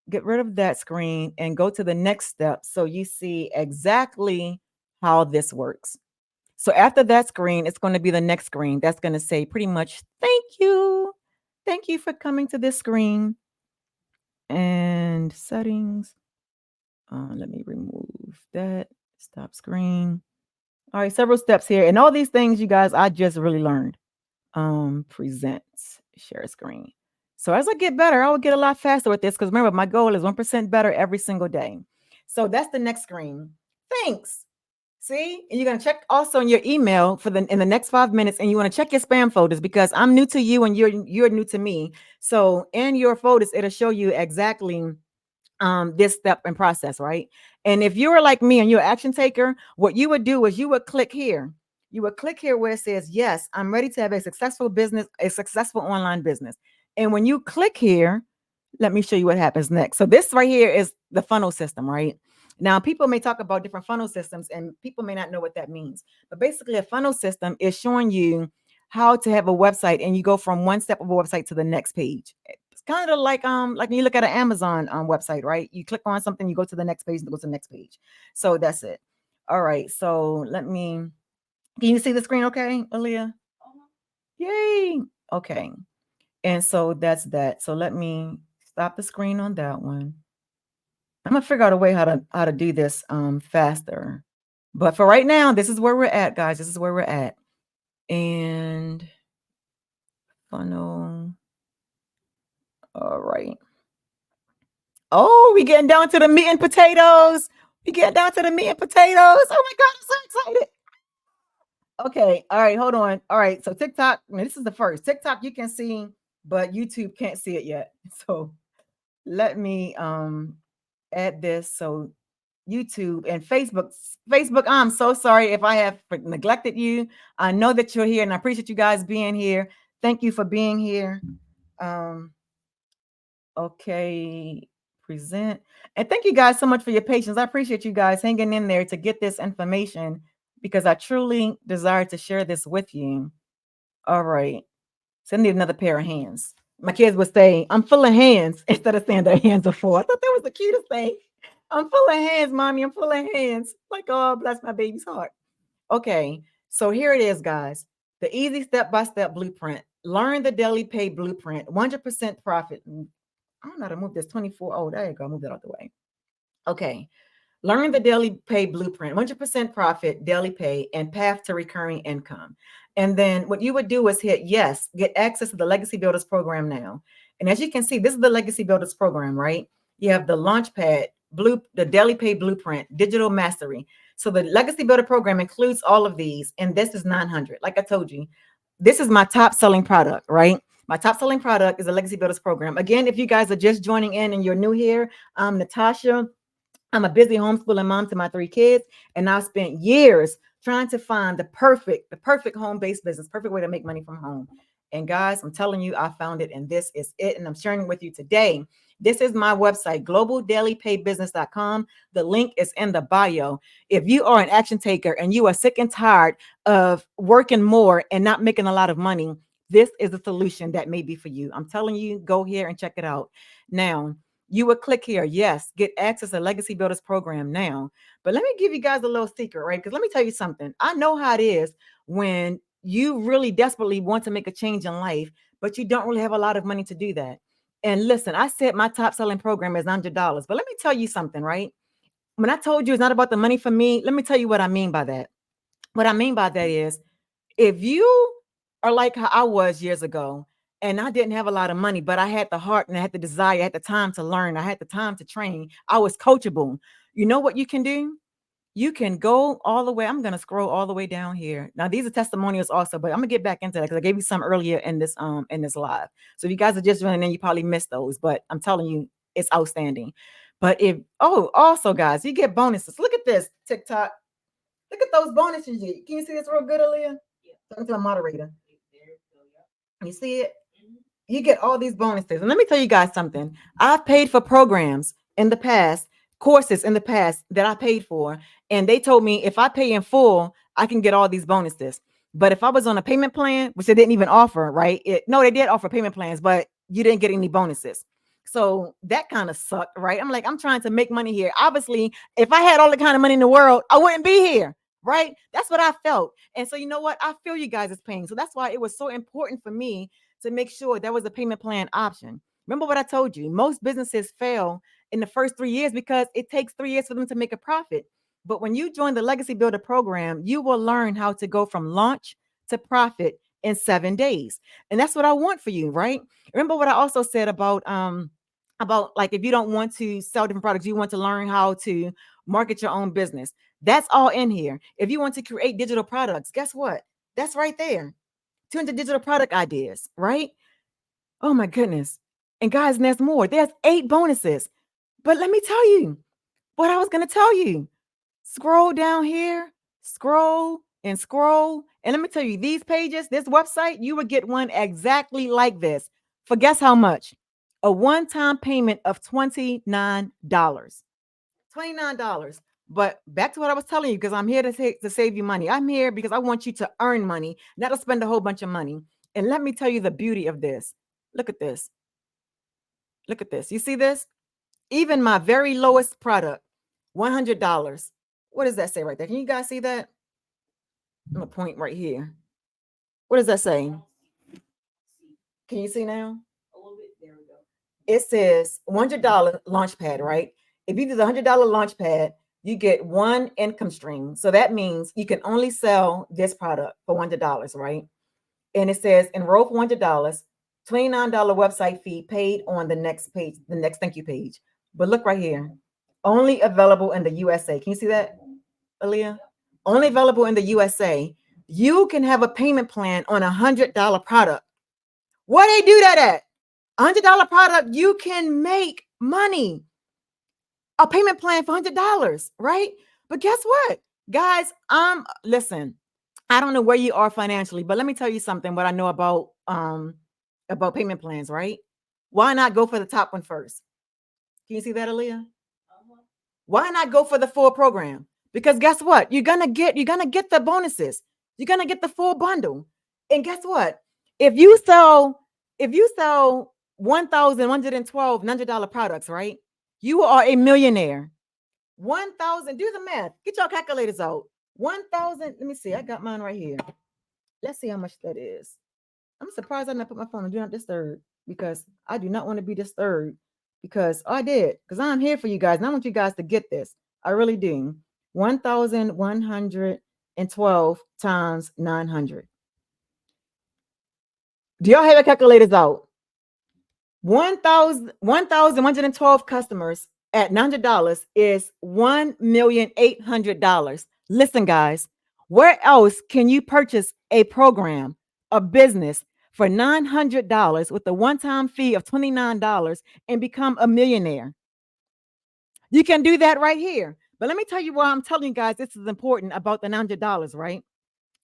get rid of that screen and go to the next step so you see exactly how this works. So after that screen, it's going to be the next screen that's going to say pretty much, thank you. Thank you for coming to this screen. And settings. Let me remove that. Stop screen. All right, several steps here. And all these things, you guys, I just really learned. Present, share screen. So as I get better, I will get a lot faster with this because remember, my goal is 1% better every single day. So that's the next screen. Thanks. See, and you're gonna check also in your email for the in the next 5 minutes, and you want to check your spam folders because I'm new to you and you're new to me. So in your folders, it'll show you exactly this step and process, right? And if you were like me and you're an action taker, what you would do is you would click here. You would click here where it says, yes, I'm ready to have a successful business, a successful online business. And when you click here, let me show you what happens next. So this right here is the funnel system, right? Now, people may talk about different funnel systems and people may not know what that means. But basically, a funnel system is showing you how to have a website and you go from one step of a website to the next page. It's kind of like when you look at an Amazon website, right? You click on something, you go to the next page and go to the next page. So that's it. All right. So can you see the screen okay, Aaliyah? Yay. Okay. And so that's that. So let me stop the screen on that one. I'm gonna figure out a way how to do this faster. But for right now, this is where we're at, guys. This is where we're at. And funnel. All right. Oh, we getting down to the meat and potatoes. We getting down to the meat and potatoes. Oh my God, I'm so excited. Okay. All right, hold on. All right. So TikTok, this is the first. TikTok you can see, but YouTube can't see it yet. So let me add this. So YouTube and Facebook, I'm so sorry if I have neglected you. I know that you're here and I appreciate you guys being here. Thank you for being here. Okay, present. And thank you guys so much for your patience. I appreciate you guys hanging in there to get this information because I truly desire to share this with you. All right. So I need another pair of hands. My kids would say, I'm full of hands instead of saying their hands are full. I thought that was the cutest thing. I'm full of hands, mommy. I'm full of hands. Like, oh, bless my baby's heart. Okay. So here it is, guys. The easy step-by-step blueprint. Learn the daily pay blueprint. 100% profit. I don't know how to move this 24. Oh, there you go. Move that out the way. Okay. Learn the daily pay blueprint, 100% profit, daily pay, and path to recurring income. And then what you would do is hit yes, get access to the Legacy Builders program now. And as you can see, this is the Legacy Builders program, right? You have the Launchpad, the daily pay blueprint, digital mastery. So the Legacy Builder program includes all of these, and this is 900. Like I told you, this is my top selling product, right? My top selling product is the Legacy Builders program. Again, if you guys are just joining in and you're new here, I'm Natasha. I'm a busy homeschooling mom to my 3 kids, and I've spent years trying to find the perfect home-based business, perfect way to make money from home. And guys, I'm telling you, I found it, and this is it. And I'm sharing it with you today. This is my website, globaldailypaybusiness.com. The link is in the bio. If you are an action taker and you are sick and tired of working more and not making a lot of money, this is a solution that may be for you. I'm telling you, go here and check it out. Now, you would click here. Yes, get access to Legacy Builders program now. But let me give you guys a little secret, right? Because let me tell you something. I know how it is when you really desperately want to make a change in life, but you don't really have a lot of money to do that. And listen, I said my top selling program is $100. But let me tell you something, right? When I told you it's not about the money for me, let me tell you what I mean by that. What I mean by that is if you are like how I was years ago, and I didn't have a lot of money, but I had the heart and I had the desire, I had the time to learn, I had the time to train, I was coachable. You know what you can do? You can go all the way. I'm going to scroll all the way down here. Now, these are testimonials also, but I'm gonna get back into that because I gave you some earlier in this live. So if you guys are just running in, you probably missed those, but I'm telling you, it's outstanding. But also guys, you get bonuses. Look at this TikTok. Look at those bonuses. Can you see this real good, Aaliyah? Talking to a moderator. You see it? You get all these bonuses. And let me tell you guys something. I've paid for programs in the past, courses in the past that I paid for. And they told me if I pay in full, I can get all these bonuses. But if I was on a payment plan, which they didn't even offer, right? No, they did offer payment plans, but you didn't get any bonuses. So that kind of sucked, right? I'm like, I'm trying to make money here. Obviously, if I had all the kind of money in the world, I wouldn't be here, right? That's what I felt. And so, you know what? I feel you guys' pain. So that's why it was so important for me to make sure there was a payment plan option. Remember what I told you? Most businesses fail in the first 3 years because it takes 3 years for them to make a profit. But when you join the Legacy Builder program, you will learn how to go from launch to profit in 7 days. And that's what I want for you, right? Remember what I also said about about like if you don't want to sell different products, you want to learn how to market your own business. That's all in here. If you want to create digital products, guess what? That's right there. 200 digital product ideas, right? Oh my goodness. And guys, and there's more. There's 8 bonuses. But let me tell you what I was going to tell you. Scroll down here, scroll and scroll. And let me tell you, these pages, this website, you would get one exactly like this. For guess how much? A one-time payment of $29. $29. But back to what I was telling you, because I'm here to save you money. I'm here because I want you to earn money, not to spend a whole bunch of money. And let me tell you the beauty of this. Look at this. Look at this. You see this? Even my very lowest product, $100. What does that say right there? Can you guys see that? I'm gonna point right here. What does that say? Can you see now? It says $100 launch pad, right? If you do the $100 launch pad, you get one income stream. So that means you can only sell this product for $100, right? And it says enroll for $100, $29 website fee paid on the next page, the next thank you page. But look right here, only available in the USA. Can you see that, Aaliyah? Only available in the USA. You can have a payment plan on $100 product. What they do that at? $100 product, you can make money. A payment plan for $100, right? But guess what, guys? Listen. I don't know where you are financially, but let me tell you something. What I know about payment plans, right? Why not go for the top one first? Can you see that, Aaliyah? Why not go for the full program? Because guess what? You're gonna get the bonuses. You're gonna get the full bundle. And guess what? If you sell 1,112 $100 products, right? You are a millionaire. 1,000. Do the math. Get your calculators out. 1,000. Let me see. I got mine right here. Let's see how much that is. I'm surprised I didn't put my phone on do not disturb because I do not want to be disturbed because I did because I'm here for you guys and I want you guys to get this. I really do. 1,112 times 900. Do y'all have your calculators out? 1,112 customers at $900 is $1,800,000. Listen, guys, where else can you purchase a program, a business for $900 with a one-time fee of $29 and become a millionaire? You can do that right here. But let me tell you why I'm telling you guys this is important about the $900, right?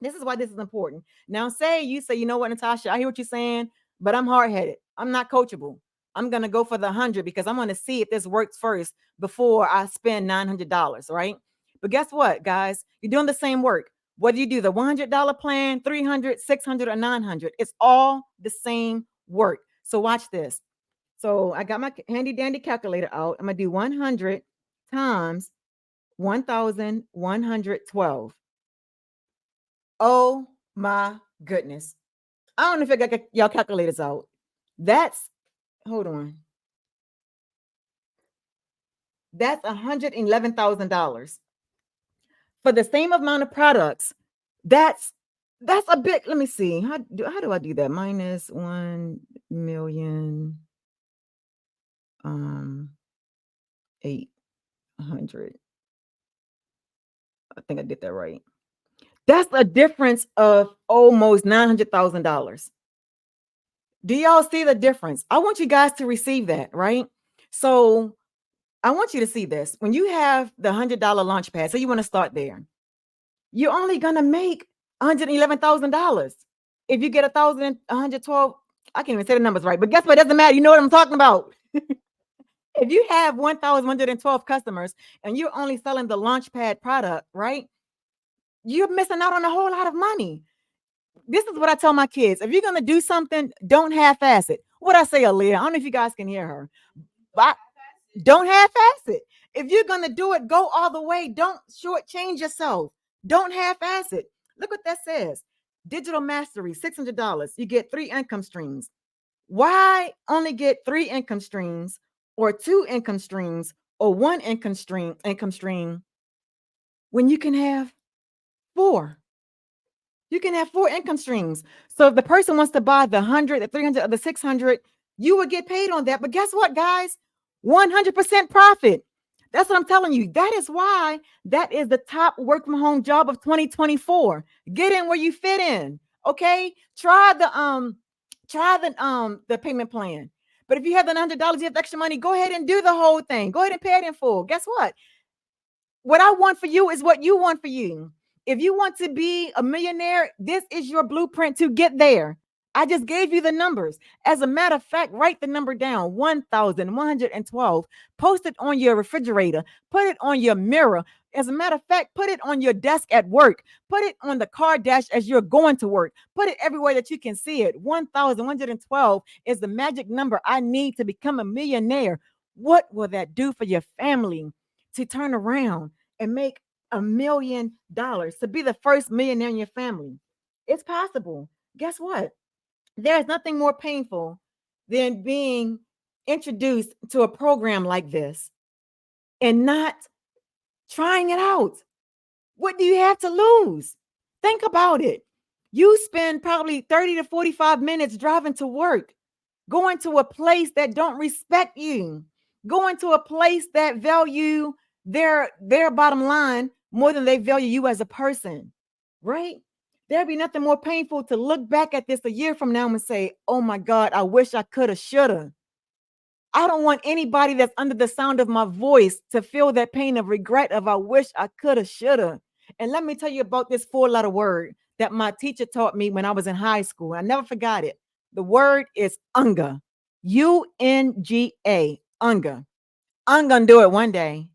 This is why this is important. Now, you say, you know what, Natasha, I hear what you're saying, but I'm hard headed. I'm not coachable. I'm going to go for the 100 because I'm going to see if this works first before I spend $900, right? But guess what, guys? You're doing the same work. Whether you do the $100 plan, 300, 600, or 900, it's all the same work. So watch this. So I got my handy dandy calculator out. I'm going to do 100 times 1,112. Oh my goodness. I don't know if I got y'all calculators out. That's, hold on. That's $111,000 for the same amount of products. That's a bit. Let me see. How do I do that? Minus 1,000,000 800. I think I did that right. That's a difference of almost $900,000. Do y'all see the difference? I want you guys to receive that, right? So I want you to see this. When you have the $100 launch pad, so you want to start there, you're only gonna make $111,000. If you get 1,112, I can't even say the numbers right, but guess what? It doesn't matter. You know what I'm talking about. If you have 1,112 customers and you're only selling the Launchpad product, right? You're missing out on a whole lot of money. This is what I tell my kids. If you're going to do something, don't half-ass it. What I say, Aaliyah, I don't know if you guys can hear her, but don't half-ass it. If you're going to do it, go all the way. Don't shortchange yourself. Don't half-ass it. Look what that says. Digital mastery, $600. You get 3 income streams. Why only get 3 income streams or 2 income streams or 1 income stream when you can have 4? You can have 4 income streams. So if the person wants to buy the 100, the 300, or the 600, You would get paid on that. But guess what, guys? 100% profit. That's what I'm telling you. That is why that is the top work from home job of 2024. Get in where you fit in. Okay. Try the payment plan. But if you have the $100, you have extra money, go ahead and do the whole thing. Go ahead and pay it in full. Guess what I want for you is what you want for you. If you want to be a millionaire, this is your blueprint to get there. I just gave you the numbers. As a matter of fact, write the number down, 1,112. Post it on your refrigerator. Put it on your mirror. As a matter of fact, put it on your desk at work. Put it on the car dash as you're going to work. Put it everywhere that you can see it. 1,112 is the magic number I need to become a millionaire. What will that do for your family to turn around and make $1 million, to be the first millionaire in your family? It's possible. Guess what? There's nothing more painful than being introduced to a program like this and not trying it out. What do you have to lose? Think about it. You spend probably 30 to 45 minutes driving to work, going to a place that don't respect you, going to a place that value their bottom line more than they value you as a person, right? There'd be nothing more painful to look back at this a year from now and say, oh my God, I wish I could have, should have. I don't want anybody that's under the sound of my voice to feel that pain of regret of I wish I could have, should have. And let me tell you about this 4-letter word that my teacher taught me when I was in high school. I never forgot it. The word is unga. UNGA. Unga. I'm going to do it one day.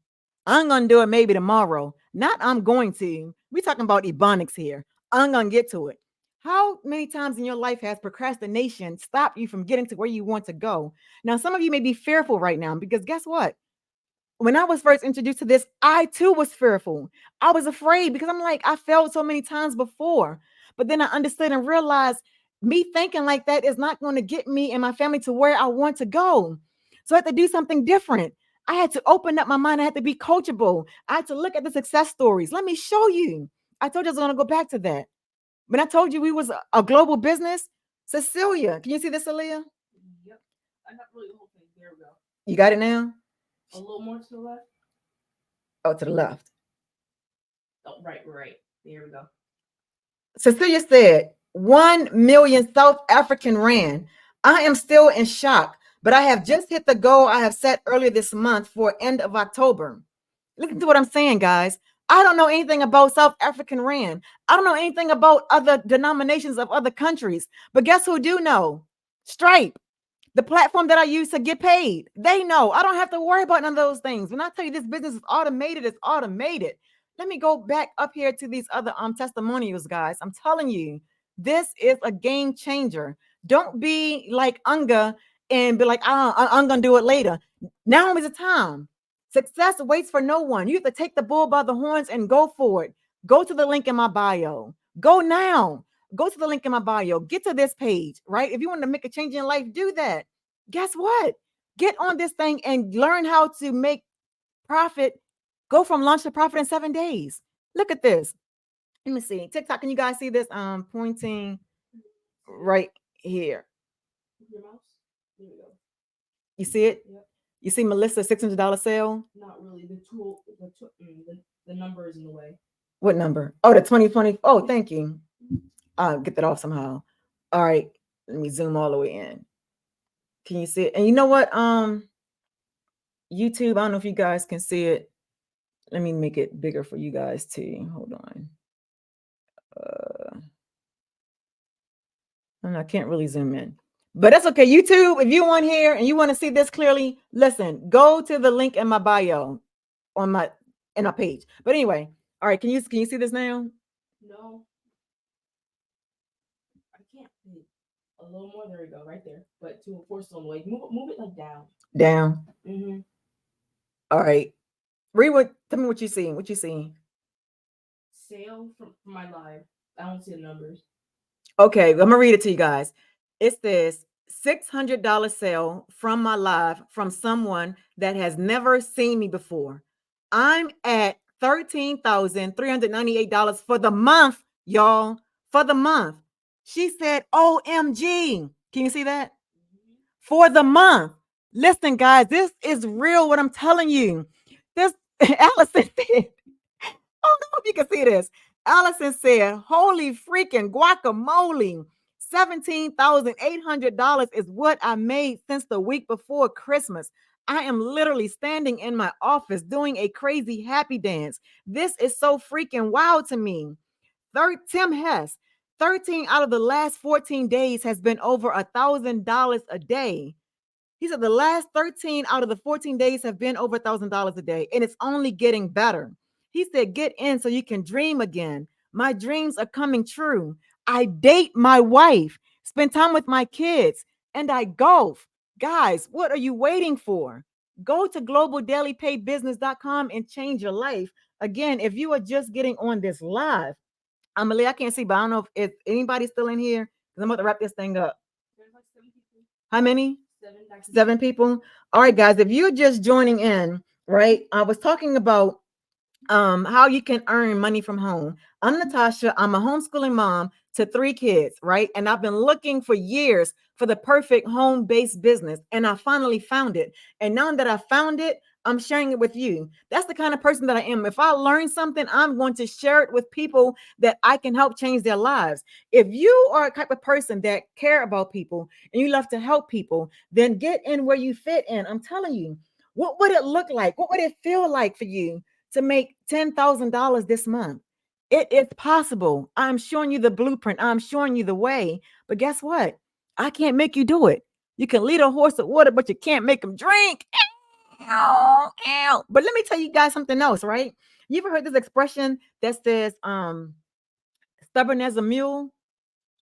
I'm going to do it maybe tomorrow. Not I'm going to. We're talking about ebonics here. I'm going to get to it. How many times in your life has procrastination stopped you from getting to where you want to go? Now, some of you may be fearful right now because guess what? When I was first introduced to this, I too was fearful. I was afraid because I'm like, I failed so many times before. But then I understood and realized me thinking like that is not going to get me and my family to where I want to go. So I had to do something different. I had to open up my mind. I had to be coachable. I had to look at the success stories. Let me show you. I told you I was going to go back to that. When I told you we was a global business, Cecilia, can you see this, Celia? Yep. I got really the whole thing. There we go. You got it now? A little more to the left. Oh, to the left. Oh, right. There we go. Cecilia said, 1 million South African rand. I am still in shock, but I have just hit the goal I have set earlier this month for end of October. Listen to what I'm saying, guys. I don't know anything about South African rand. I don't know anything about other denominations of other countries. But guess who do know? Stripe, the platform that I use to get paid. They know. I don't have to worry about none of those things. When I tell you this business is automated, it's automated. Let me go back up here to these other testimonials, guys. I'm telling you, this is a game changer. Don't be like Unga and be like, I'm gonna do it later. Now is the time. Success waits for no one. You have to take the bull by the horns and go for it. Go to the link in my bio. Go now. Go to the link in my bio. Get to this page, right? If you want to make a change in life, do that. Guess what? Get on this thing and learn how to make profit. Go from launch to profit in 7 days. Look at this. Let me see. TikTok, can you guys see this? Pointing right here. Your mouse. There we go. You see it? Yep. You see Melissa $600 sale? Not really. The number is in the way. What number? Oh, the 2020. Oh, thank you. I'll get that off somehow. All right. Let me zoom all the way in. Can you see it? And you know what? YouTube, I don't know if you guys can see it. Let me make it bigger for you guys too. Hold on. I can't really zoom in. But that's okay. YouTube, if you want here and you want to see this clearly, listen, go to the link in my bio on my page. But anyway, all right, can you see this now? No. I can't see. A little more. There we go. Right there. But to a force on the way. Move it like down. Down. Mm-hmm. All right. Tell me what you see. What you see? Sale from my live. I don't see the numbers. Okay, I'm gonna read it to you guys. It says $600 sale from my live from someone that has never seen me before. I'm at $13,398 for the month, y'all. For the month. She said, OMG. Can you see that? for the month. Listen, guys, this is real what I'm telling you. This Allison said, I don't know if you can see this. Allison said, holy freaking guacamole. $17,800 is what I made since the week before Christmas. I am literally standing in my office doing a crazy happy dance. This is so freaking wild to me. Tim Hess, 13 out of the last 14 days has been over $1,000 a day. He said the last 13 out of the 14 days have been over $1,000 a day, and it's only getting better. He said, get in so you can dream again. My dreams are coming true. I date my wife, spend time with my kids, and I golf. Guys, what are you waiting for? Go to globaldailypaybusiness.com and change your life. Again, if you are just getting on this live, Amelie, I can't see, but I don't know if anybody's still in here because I'm about to wrap this thing up. There's like 7 people. How many? 7. 7 people. All right, guys, if you're just joining in, right, I was talking about how you can earn money from home. I'm Natasha. I'm a homeschooling mom to 3 kids, right? And I've been looking for years for the perfect home-based business, and I finally found it. And now that I found it, I'm sharing it with you. That's the kind of person that I am. If I learn something, I'm going to share it with people that I can help change their lives. If you are a type of person that care about people and you love to help people, then get in where you fit in. I'm telling you, what would it look like? What would it feel like for you to make $10,000 this month? It is possible. I'm showing you the blueprint. I'm showing you the way. But guess what? I can't make you do it. You can lead a horse to water, but you can't make him drink. Ow, ow. But let me tell you guys something else, right? You ever heard this expression that says, stubborn as a mule?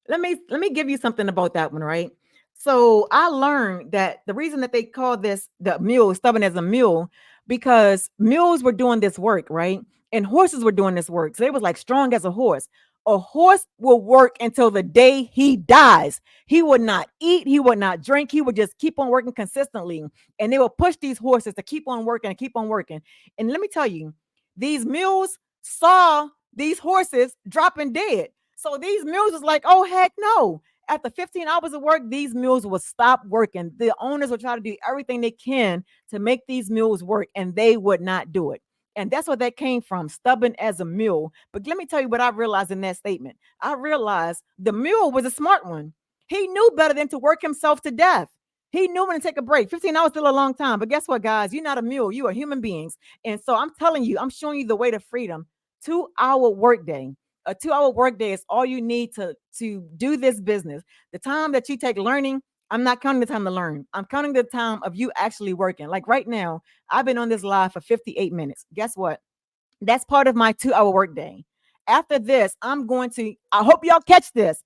Let me give you something about that one, right? So I learned that the reason that they call this the mule stubborn as a mule, because mules were doing this work, right? And horses were doing this work. So they was like strong as a horse. A horse will work until the day he dies. He would not eat, he would not drink, he would just keep on working consistently. And they will push these horses to keep on working and keep on working. And let me tell you, these mules saw these horses dropping dead. So these mules was like, oh, heck no. After 15 hours of work, these mules will stop working. The owners will try to do everything they can to make these mules work, and they would not do it. And that's where that came from, stubborn as a mule. But let me tell you what I realized in that statement. I realized the mule was a smart one. He knew better than to work himself to death. He knew when to take a break. 15 hours is still a long time. But guess what, guys? You're not a mule. You are human beings. And so I'm telling you, I'm showing you the way to freedom. 2 hour workday. A 2 hour workday is all you need to do this business. The time that you take learning, I'm not counting the time to learn. I'm counting the time of you actually working. Like right now, I've been on this live for 58 minutes. Guess what? That's part of my 2 hour workday. After this, I hope y'all catch this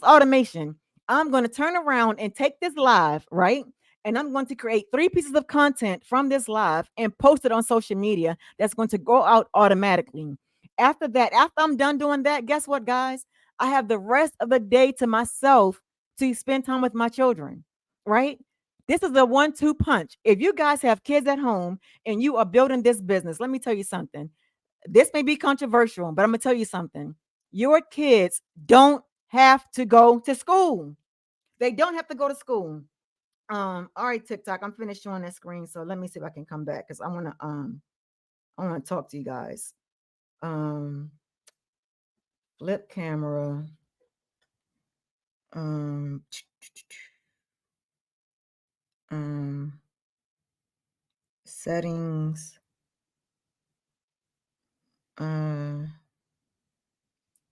automation. I'm going to turn around and take this live, right? And I'm going to create 3 pieces of content from this live and post it on social media that's going to go out automatically. After that, after I'm done doing that, guess what, guys? I have the rest of the day to myself to spend time with my children, right? This is a 1-2 punch. If you guys have kids at home and you are building this business, let me tell you something. This may be controversial, but I'm going to tell you something. Your kids don't have to go to school. They don't have to go to school. All right, TikTok. I'm finished showing that screen. So let me see if I can come back because I want to talk to you guys. Um Flip camera. Um um Settings. Uh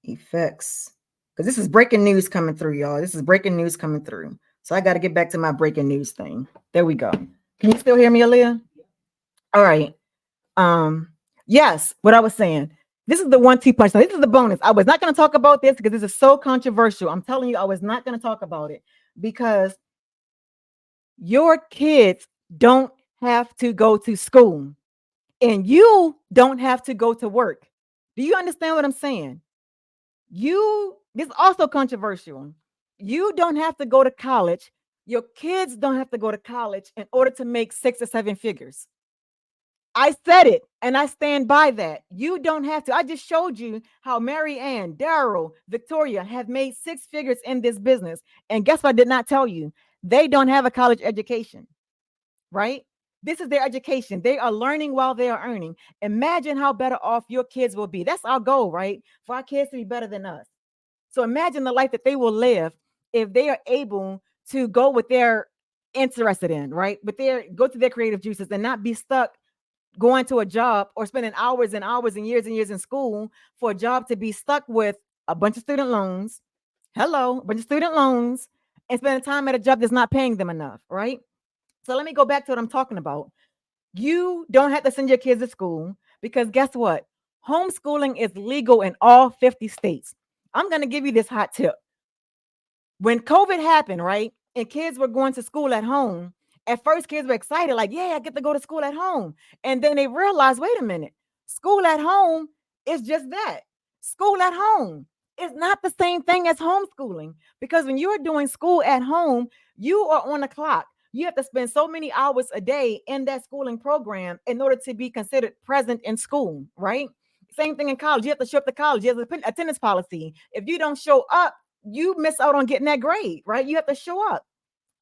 Effects. Because this is breaking news coming through, y'all. This is breaking news coming through. So I got to get back to my breaking news thing. There we go. Can you still hear me, Aaliyah? All right. Yes, what I was saying. This is the 1-2 punch. Now, this is the bonus. I was not going to talk about this because this is so controversial. I'm telling you, I was not going to talk about it because your kids don't have to go to school and you don't have to go to work. Do you understand what I'm saying? This is also controversial. You don't have to go to college. Your kids don't have to go to college in order to make 6 or 7 figures. I said it and I stand by that. You don't have to. I just showed you how Mary Ann, Daryl, Victoria have made 6 figures in this business. And guess what I did not tell you? They don't have a college education, right? This is their education. They are learning while they are earning. Imagine how better off your kids will be. That's our goal, right? For our kids to be better than us. So imagine the life that they will live if they are able to go what they're interested in, right? But they go to their creative juices and not be stuck going to a job or spending hours and hours and years in school for a job to be stuck with a bunch of student loans. Hello, a bunch of student loans and spending time at a job that's not paying them enough, right? So let me go back to what I'm talking about. You don't have to send your kids to school because guess what? Homeschooling is legal in all 50 states. I'm going to give you this hot tip. When COVID happened, right? And kids were going to school at home. At first, kids were excited, like, yeah, I get to go to school at home. And then they realized, wait a minute, school at home is just that. School at home is not the same thing as homeschooling because when you're doing school at home, you are on the clock. You have to spend so many hours a day in that schooling program in order to be considered present in school, right? Same thing in college. You have to show up to college. You have attendance policy. If you don't show up, you miss out on getting that grade, right? You have to show up.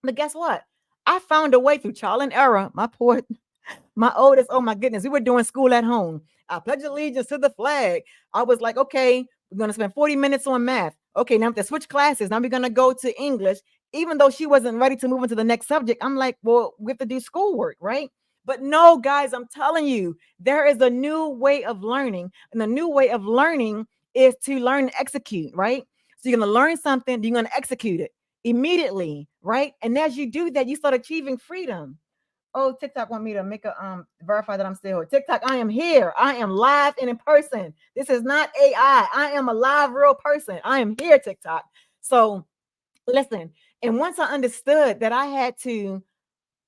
But guess what? I found a way through trial and error. My oldest, oh my goodness, we were doing school at home. I pledge allegiance to the flag. I was like, okay, we're going to spend 40 minutes on math. Okay, now we have to switch classes. Now we're going to go to English. Even though she wasn't ready to move into the next subject, I'm like, well, we have to do schoolwork, right? But no, guys, I'm telling you, there is a new way of learning. And the new way of learning is to learn and execute, right? So you're going to learn something, you're going to execute it immediately, right? And as you do that, you start achieving freedom. Oh, TikTok want me to make a verify that I'm still here. TikTok, I am here. I am live and in person. This is not AI. I am a live real person. I am here, TikTok. So listen, and once I understood that I had to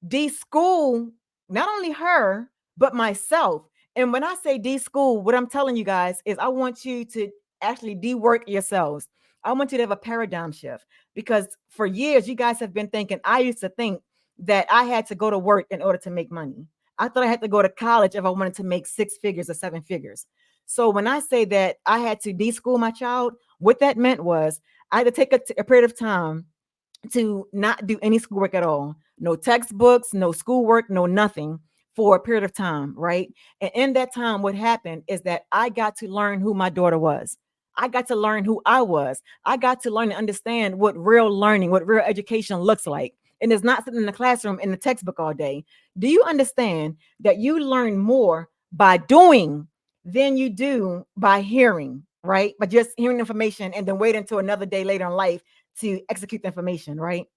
de-school not only her but myself. And when I say de-school, what I'm telling you guys is I want you to actually de-work yourselves. I want you to have a paradigm shift because for years you guys have been thinking, I used to think that I had to go to work in order to make money. I thought I had to go to college if I wanted to make six figures or seven figures. So when I say that I had to de-school my child, what that meant was I had to take a period of time to not do any schoolwork at all. No textbooks, no schoolwork, no nothing for a period of time, right? And in that time, what happened is that I got to learn who my daughter was. I got to learn who I was. I got to learn and understand what real learning, what real education looks like. And it's not sitting in the classroom in the textbook all day. Do you understand that you learn more by doing than you do by hearing, right? But just hearing information and then wait until another day later in life to execute the information, right?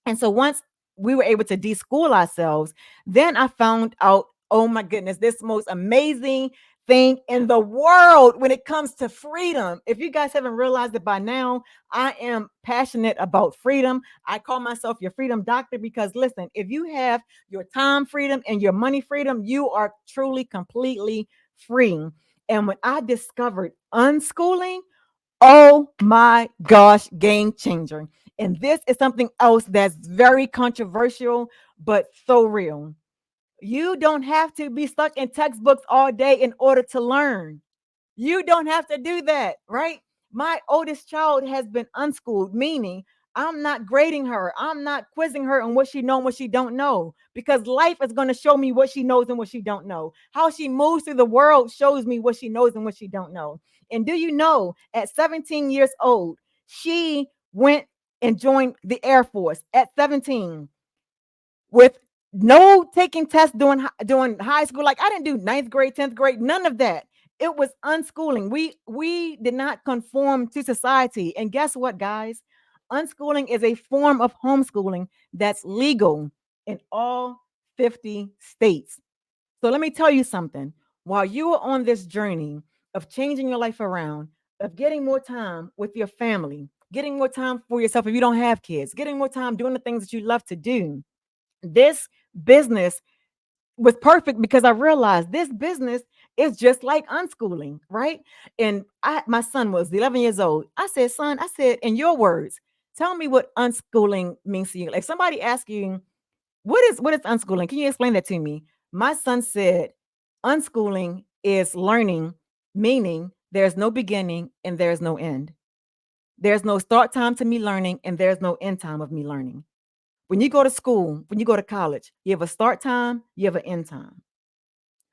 And so once we were able to de-school ourselves, then I found out, oh my goodness, this most amazing thing in the world when it comes to freedom. If you guys haven't realized it by now, I am passionate about freedom. I call myself your freedom doctor because listen, if you have your time freedom and your money freedom, you are truly completely free. And when I discovered unschooling, oh my gosh, game changer. And this is something else that's very controversial, but so real. You don't have to be stuck in textbooks all day in order to learn. You don't have to do that, right? My oldest child has been unschooled, meaning I'm not grading her. I'm not quizzing her on what she knows and what she don't know because life is going to show me what she knows and what she don't know. How she moves through the world shows me what she knows and what she don't know. And do you know at 17 years old, she went and joined the Air Force at 17 with no taking tests doing high school. Like I didn't do ninth grade, 10th grade, none of that. It was unschooling. We did not conform to society. And guess what, guys? Unschooling is a form of homeschooling that's legal in all 50 states. So let me tell you something. While you are on this journey of changing your life around, of getting more time with your family, getting more time for yourself if you don't have kids, getting more time doing the things that you love to do, this business was perfect because I realized this business is just like unschooling, right? And my son was 11 years old. I said, son, I said, in your words, tell me what unschooling means to you. Like somebody asks you, what is unschooling? Can you explain that to me? My son said, unschooling is learning, meaning there's no beginning and there's no end. There's no start time to me learning and there's no end time of me learning, When you go to school, when you go to college, you have a start time, you have an end time.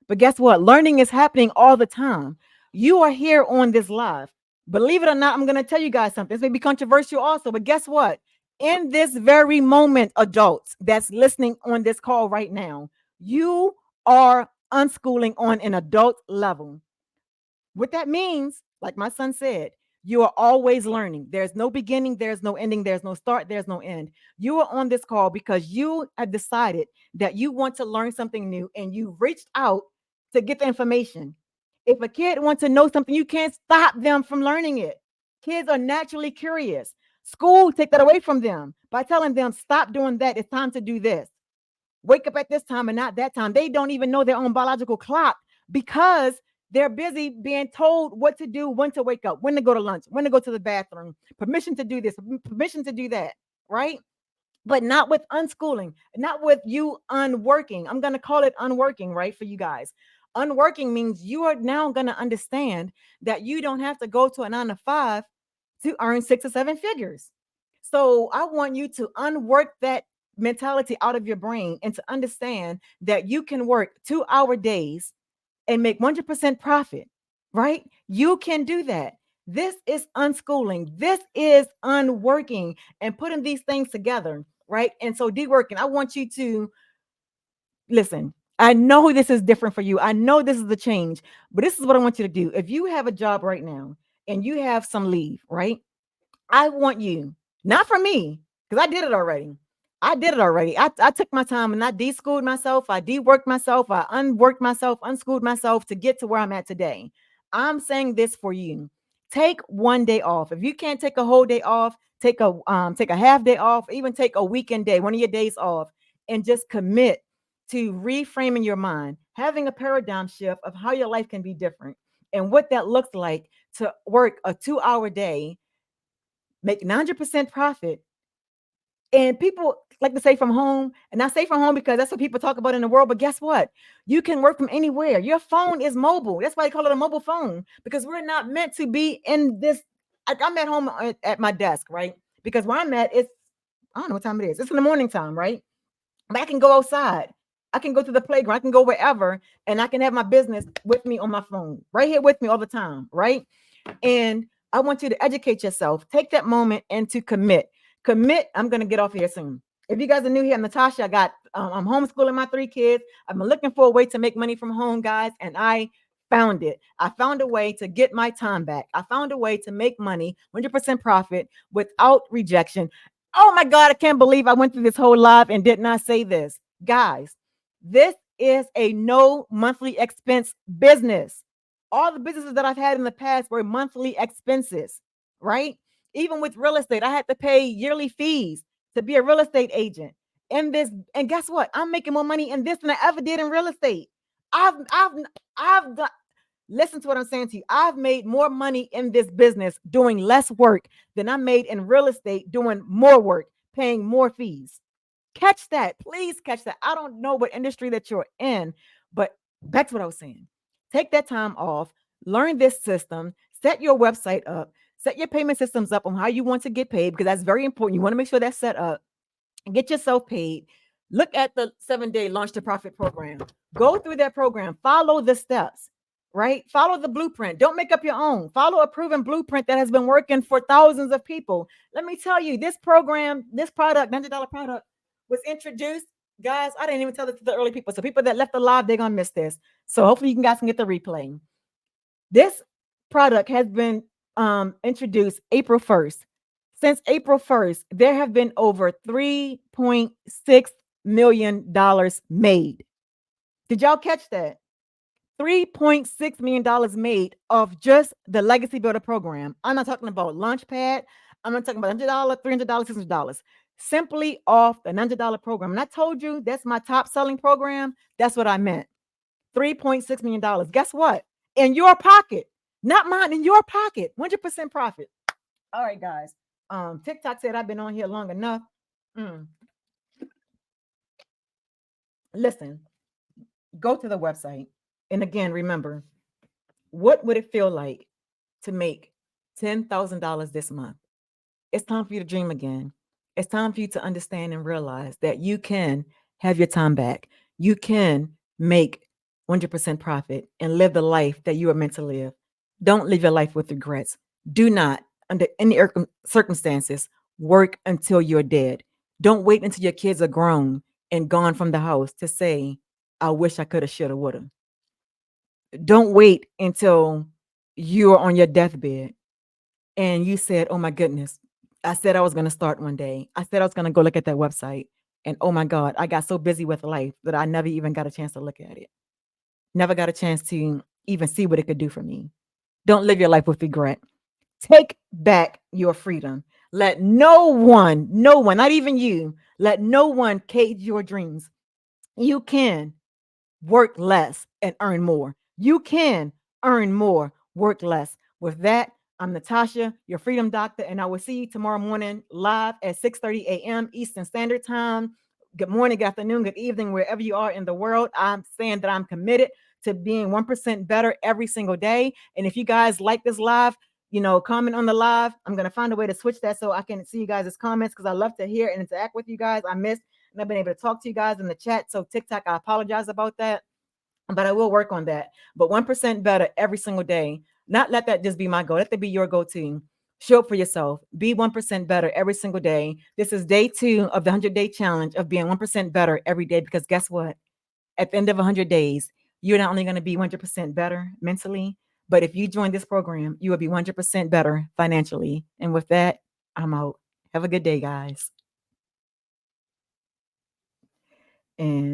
But guess what? Learning is happening all the time. You are here on this live. Believe it or not, I'm going to tell you guys something. This may be controversial also, but guess what? In this very moment, adults that's listening on this call right now, you are unschooling on an adult level. What that means, like my son said, you are always learning. There's no beginning, there's no ending, there's no start, there's no end. You are on this call because you have decided that you want to learn something new and you reached out to get the information. If a kid wants to know something, you can't stop them from learning it. Kids are naturally curious. School take that away from them by telling them, stop doing that. It's time to do this. Wake up at this time and not that time. They don't even know their own biological clock because they're busy being told what to do, when to wake up, when to go to lunch, when to go to the bathroom, permission to do this, permission to do that, right? But not with unschooling, not with you unworking. I'm going to call it unworking, right? For you guys. Unworking means you are now going to understand that you don't have to go to a 9 to 5 to earn 6 or 7 figures. So I want you to unwork that mentality out of your brain and to understand that you can work 2 hour days and make 100% profit, right? You can do that. This is unschooling. This is unworking and putting these things together, right? And so, de-working, I want you to listen. I know this is different for you. I know this is the change, but this is what I want you to do. If you have a job right now and you have some leave, right? I want you, not for me, because I did it already. I did it already. I took my time and I de-schooled myself. I de-worked myself. I unworked myself, unschooled myself to get to where I'm at today. I'm saying this for you. Take one day off. If you can't take a whole day off, take a half day off, even take a weekend day, one of your days off, and just commit to reframing your mind, having a paradigm shift of how your life can be different and what that looks like to work a 2 hour day, make 100% profit. And people like to say from home, and I say from home because that's what people talk about in the world. But guess what? You can work from anywhere. Your phone is mobile. That's why they call it a mobile phone, because we're not meant to be in this. I'm at home at my desk, right? Because where I'm at, I don't know what time it is. It's in the morning time, right? But I can go outside. I can go to the playground. I can go wherever, and I can have my business with me on my phone, right here with me all the time, right? And I want you to educate yourself. Take that moment and to commit. Commit. I'm going to get off here soon. If you guys are new here, I'm Natasha. I'm homeschooling my 3 kids. I've been looking for a way to make money from home, guys, and I found it. I found a way to get my time back. I found a way to make money, 100% profit without rejection. Oh my God, I can't believe I went through this whole live and did not say this. Guys, this is a no monthly expense business. All the businesses that I've had in the past were monthly expenses, right? Even with real estate, I had to pay yearly fees to be a real estate agent. In this, and guess what? I'm making more money in this than I ever did in real estate. I've I've done, listen to what I'm saying to you. I've made more money in this business doing less work than I made in real estate doing more work, paying more fees. Catch that. Please catch that. I don't know what industry that you're in, but back to what I was saying. Take that time off, learn this system, set your website up, set your payment systems up on how you want to get paid, because that's very important. You want to make sure that's set up. Get yourself paid. Look at the 7-day Launch to Profit program. Go through that program. Follow the steps, right? Follow the blueprint. Don't make up your own. Follow a proven blueprint that has been working for thousands of people. Let me tell you, this program, this product, $100 product, was introduced. Guys, I didn't even tell this to the early people. So people that left the live, they're going to miss this. So hopefully you guys can get the replay. This product has been introduced April 1st. Since April 1st, there have been over $3.6 million made. Did y'all catch that? $3.6 million made of just the Legacy Builder program. I'm not talking about Launchpad. I'm not talking about $100, $300, $600. Simply off the $100 program. And I told you that's my top selling program. That's what I meant. $3.6 million. Guess what? In your pocket, not mine, in your pocket, 100% profit. All right, guys. TikTok said I've been on here long enough. Mm. Listen, go to the website. And again, remember, what would it feel like to make $10,000 this month? It's time for you to dream again. It's time for you to understand and realize that you can have your time back. You can make 100% profit and live the life that you are meant to live. Don't live your life with regrets. Do not, under any circumstances, work until you're dead. Don't wait until your kids are grown and gone from the house to say, I wish I could have, should have, would have. Don't wait until you're on your deathbed and you said, oh my goodness, I said I was going to start one day. I said I was going to go look at that website. And oh my God, I got so busy with life that I never even got a chance to look at it. Never got a chance to even see what it could do for me. Don't live your life with regret. Take back your freedom. Let no one, not even you, let no one cage your dreams. You can work less and earn more. You can earn more, work less. With that, I'm Natasha, your freedom doctor, and I will see you tomorrow morning live at 6:30 a.m. Eastern Standard Time. Good morning, good afternoon, good evening, wherever you are in the world. I'm saying that I'm committed to being 1% better every single day. And if you guys like this live, comment on the live. I'm going to find a way to switch that so I can see you guys' comments because I love to hear and interact with you guys. I missed and I've been able to talk to you guys in the chat. So TikTok, I apologize about that, but I will work on that. But 1% better every single day. Not let that just be my goal. Let that be your go-to. Show up for yourself. Be 1% better every single day. This is day 2 of the 100-day challenge of being 1% better every day. Because guess what? At the end of 100 days, you're not only going to be 100% better mentally, but if you join this program, you will be 100% better financially. And with that, I'm out. Have a good day, guys. And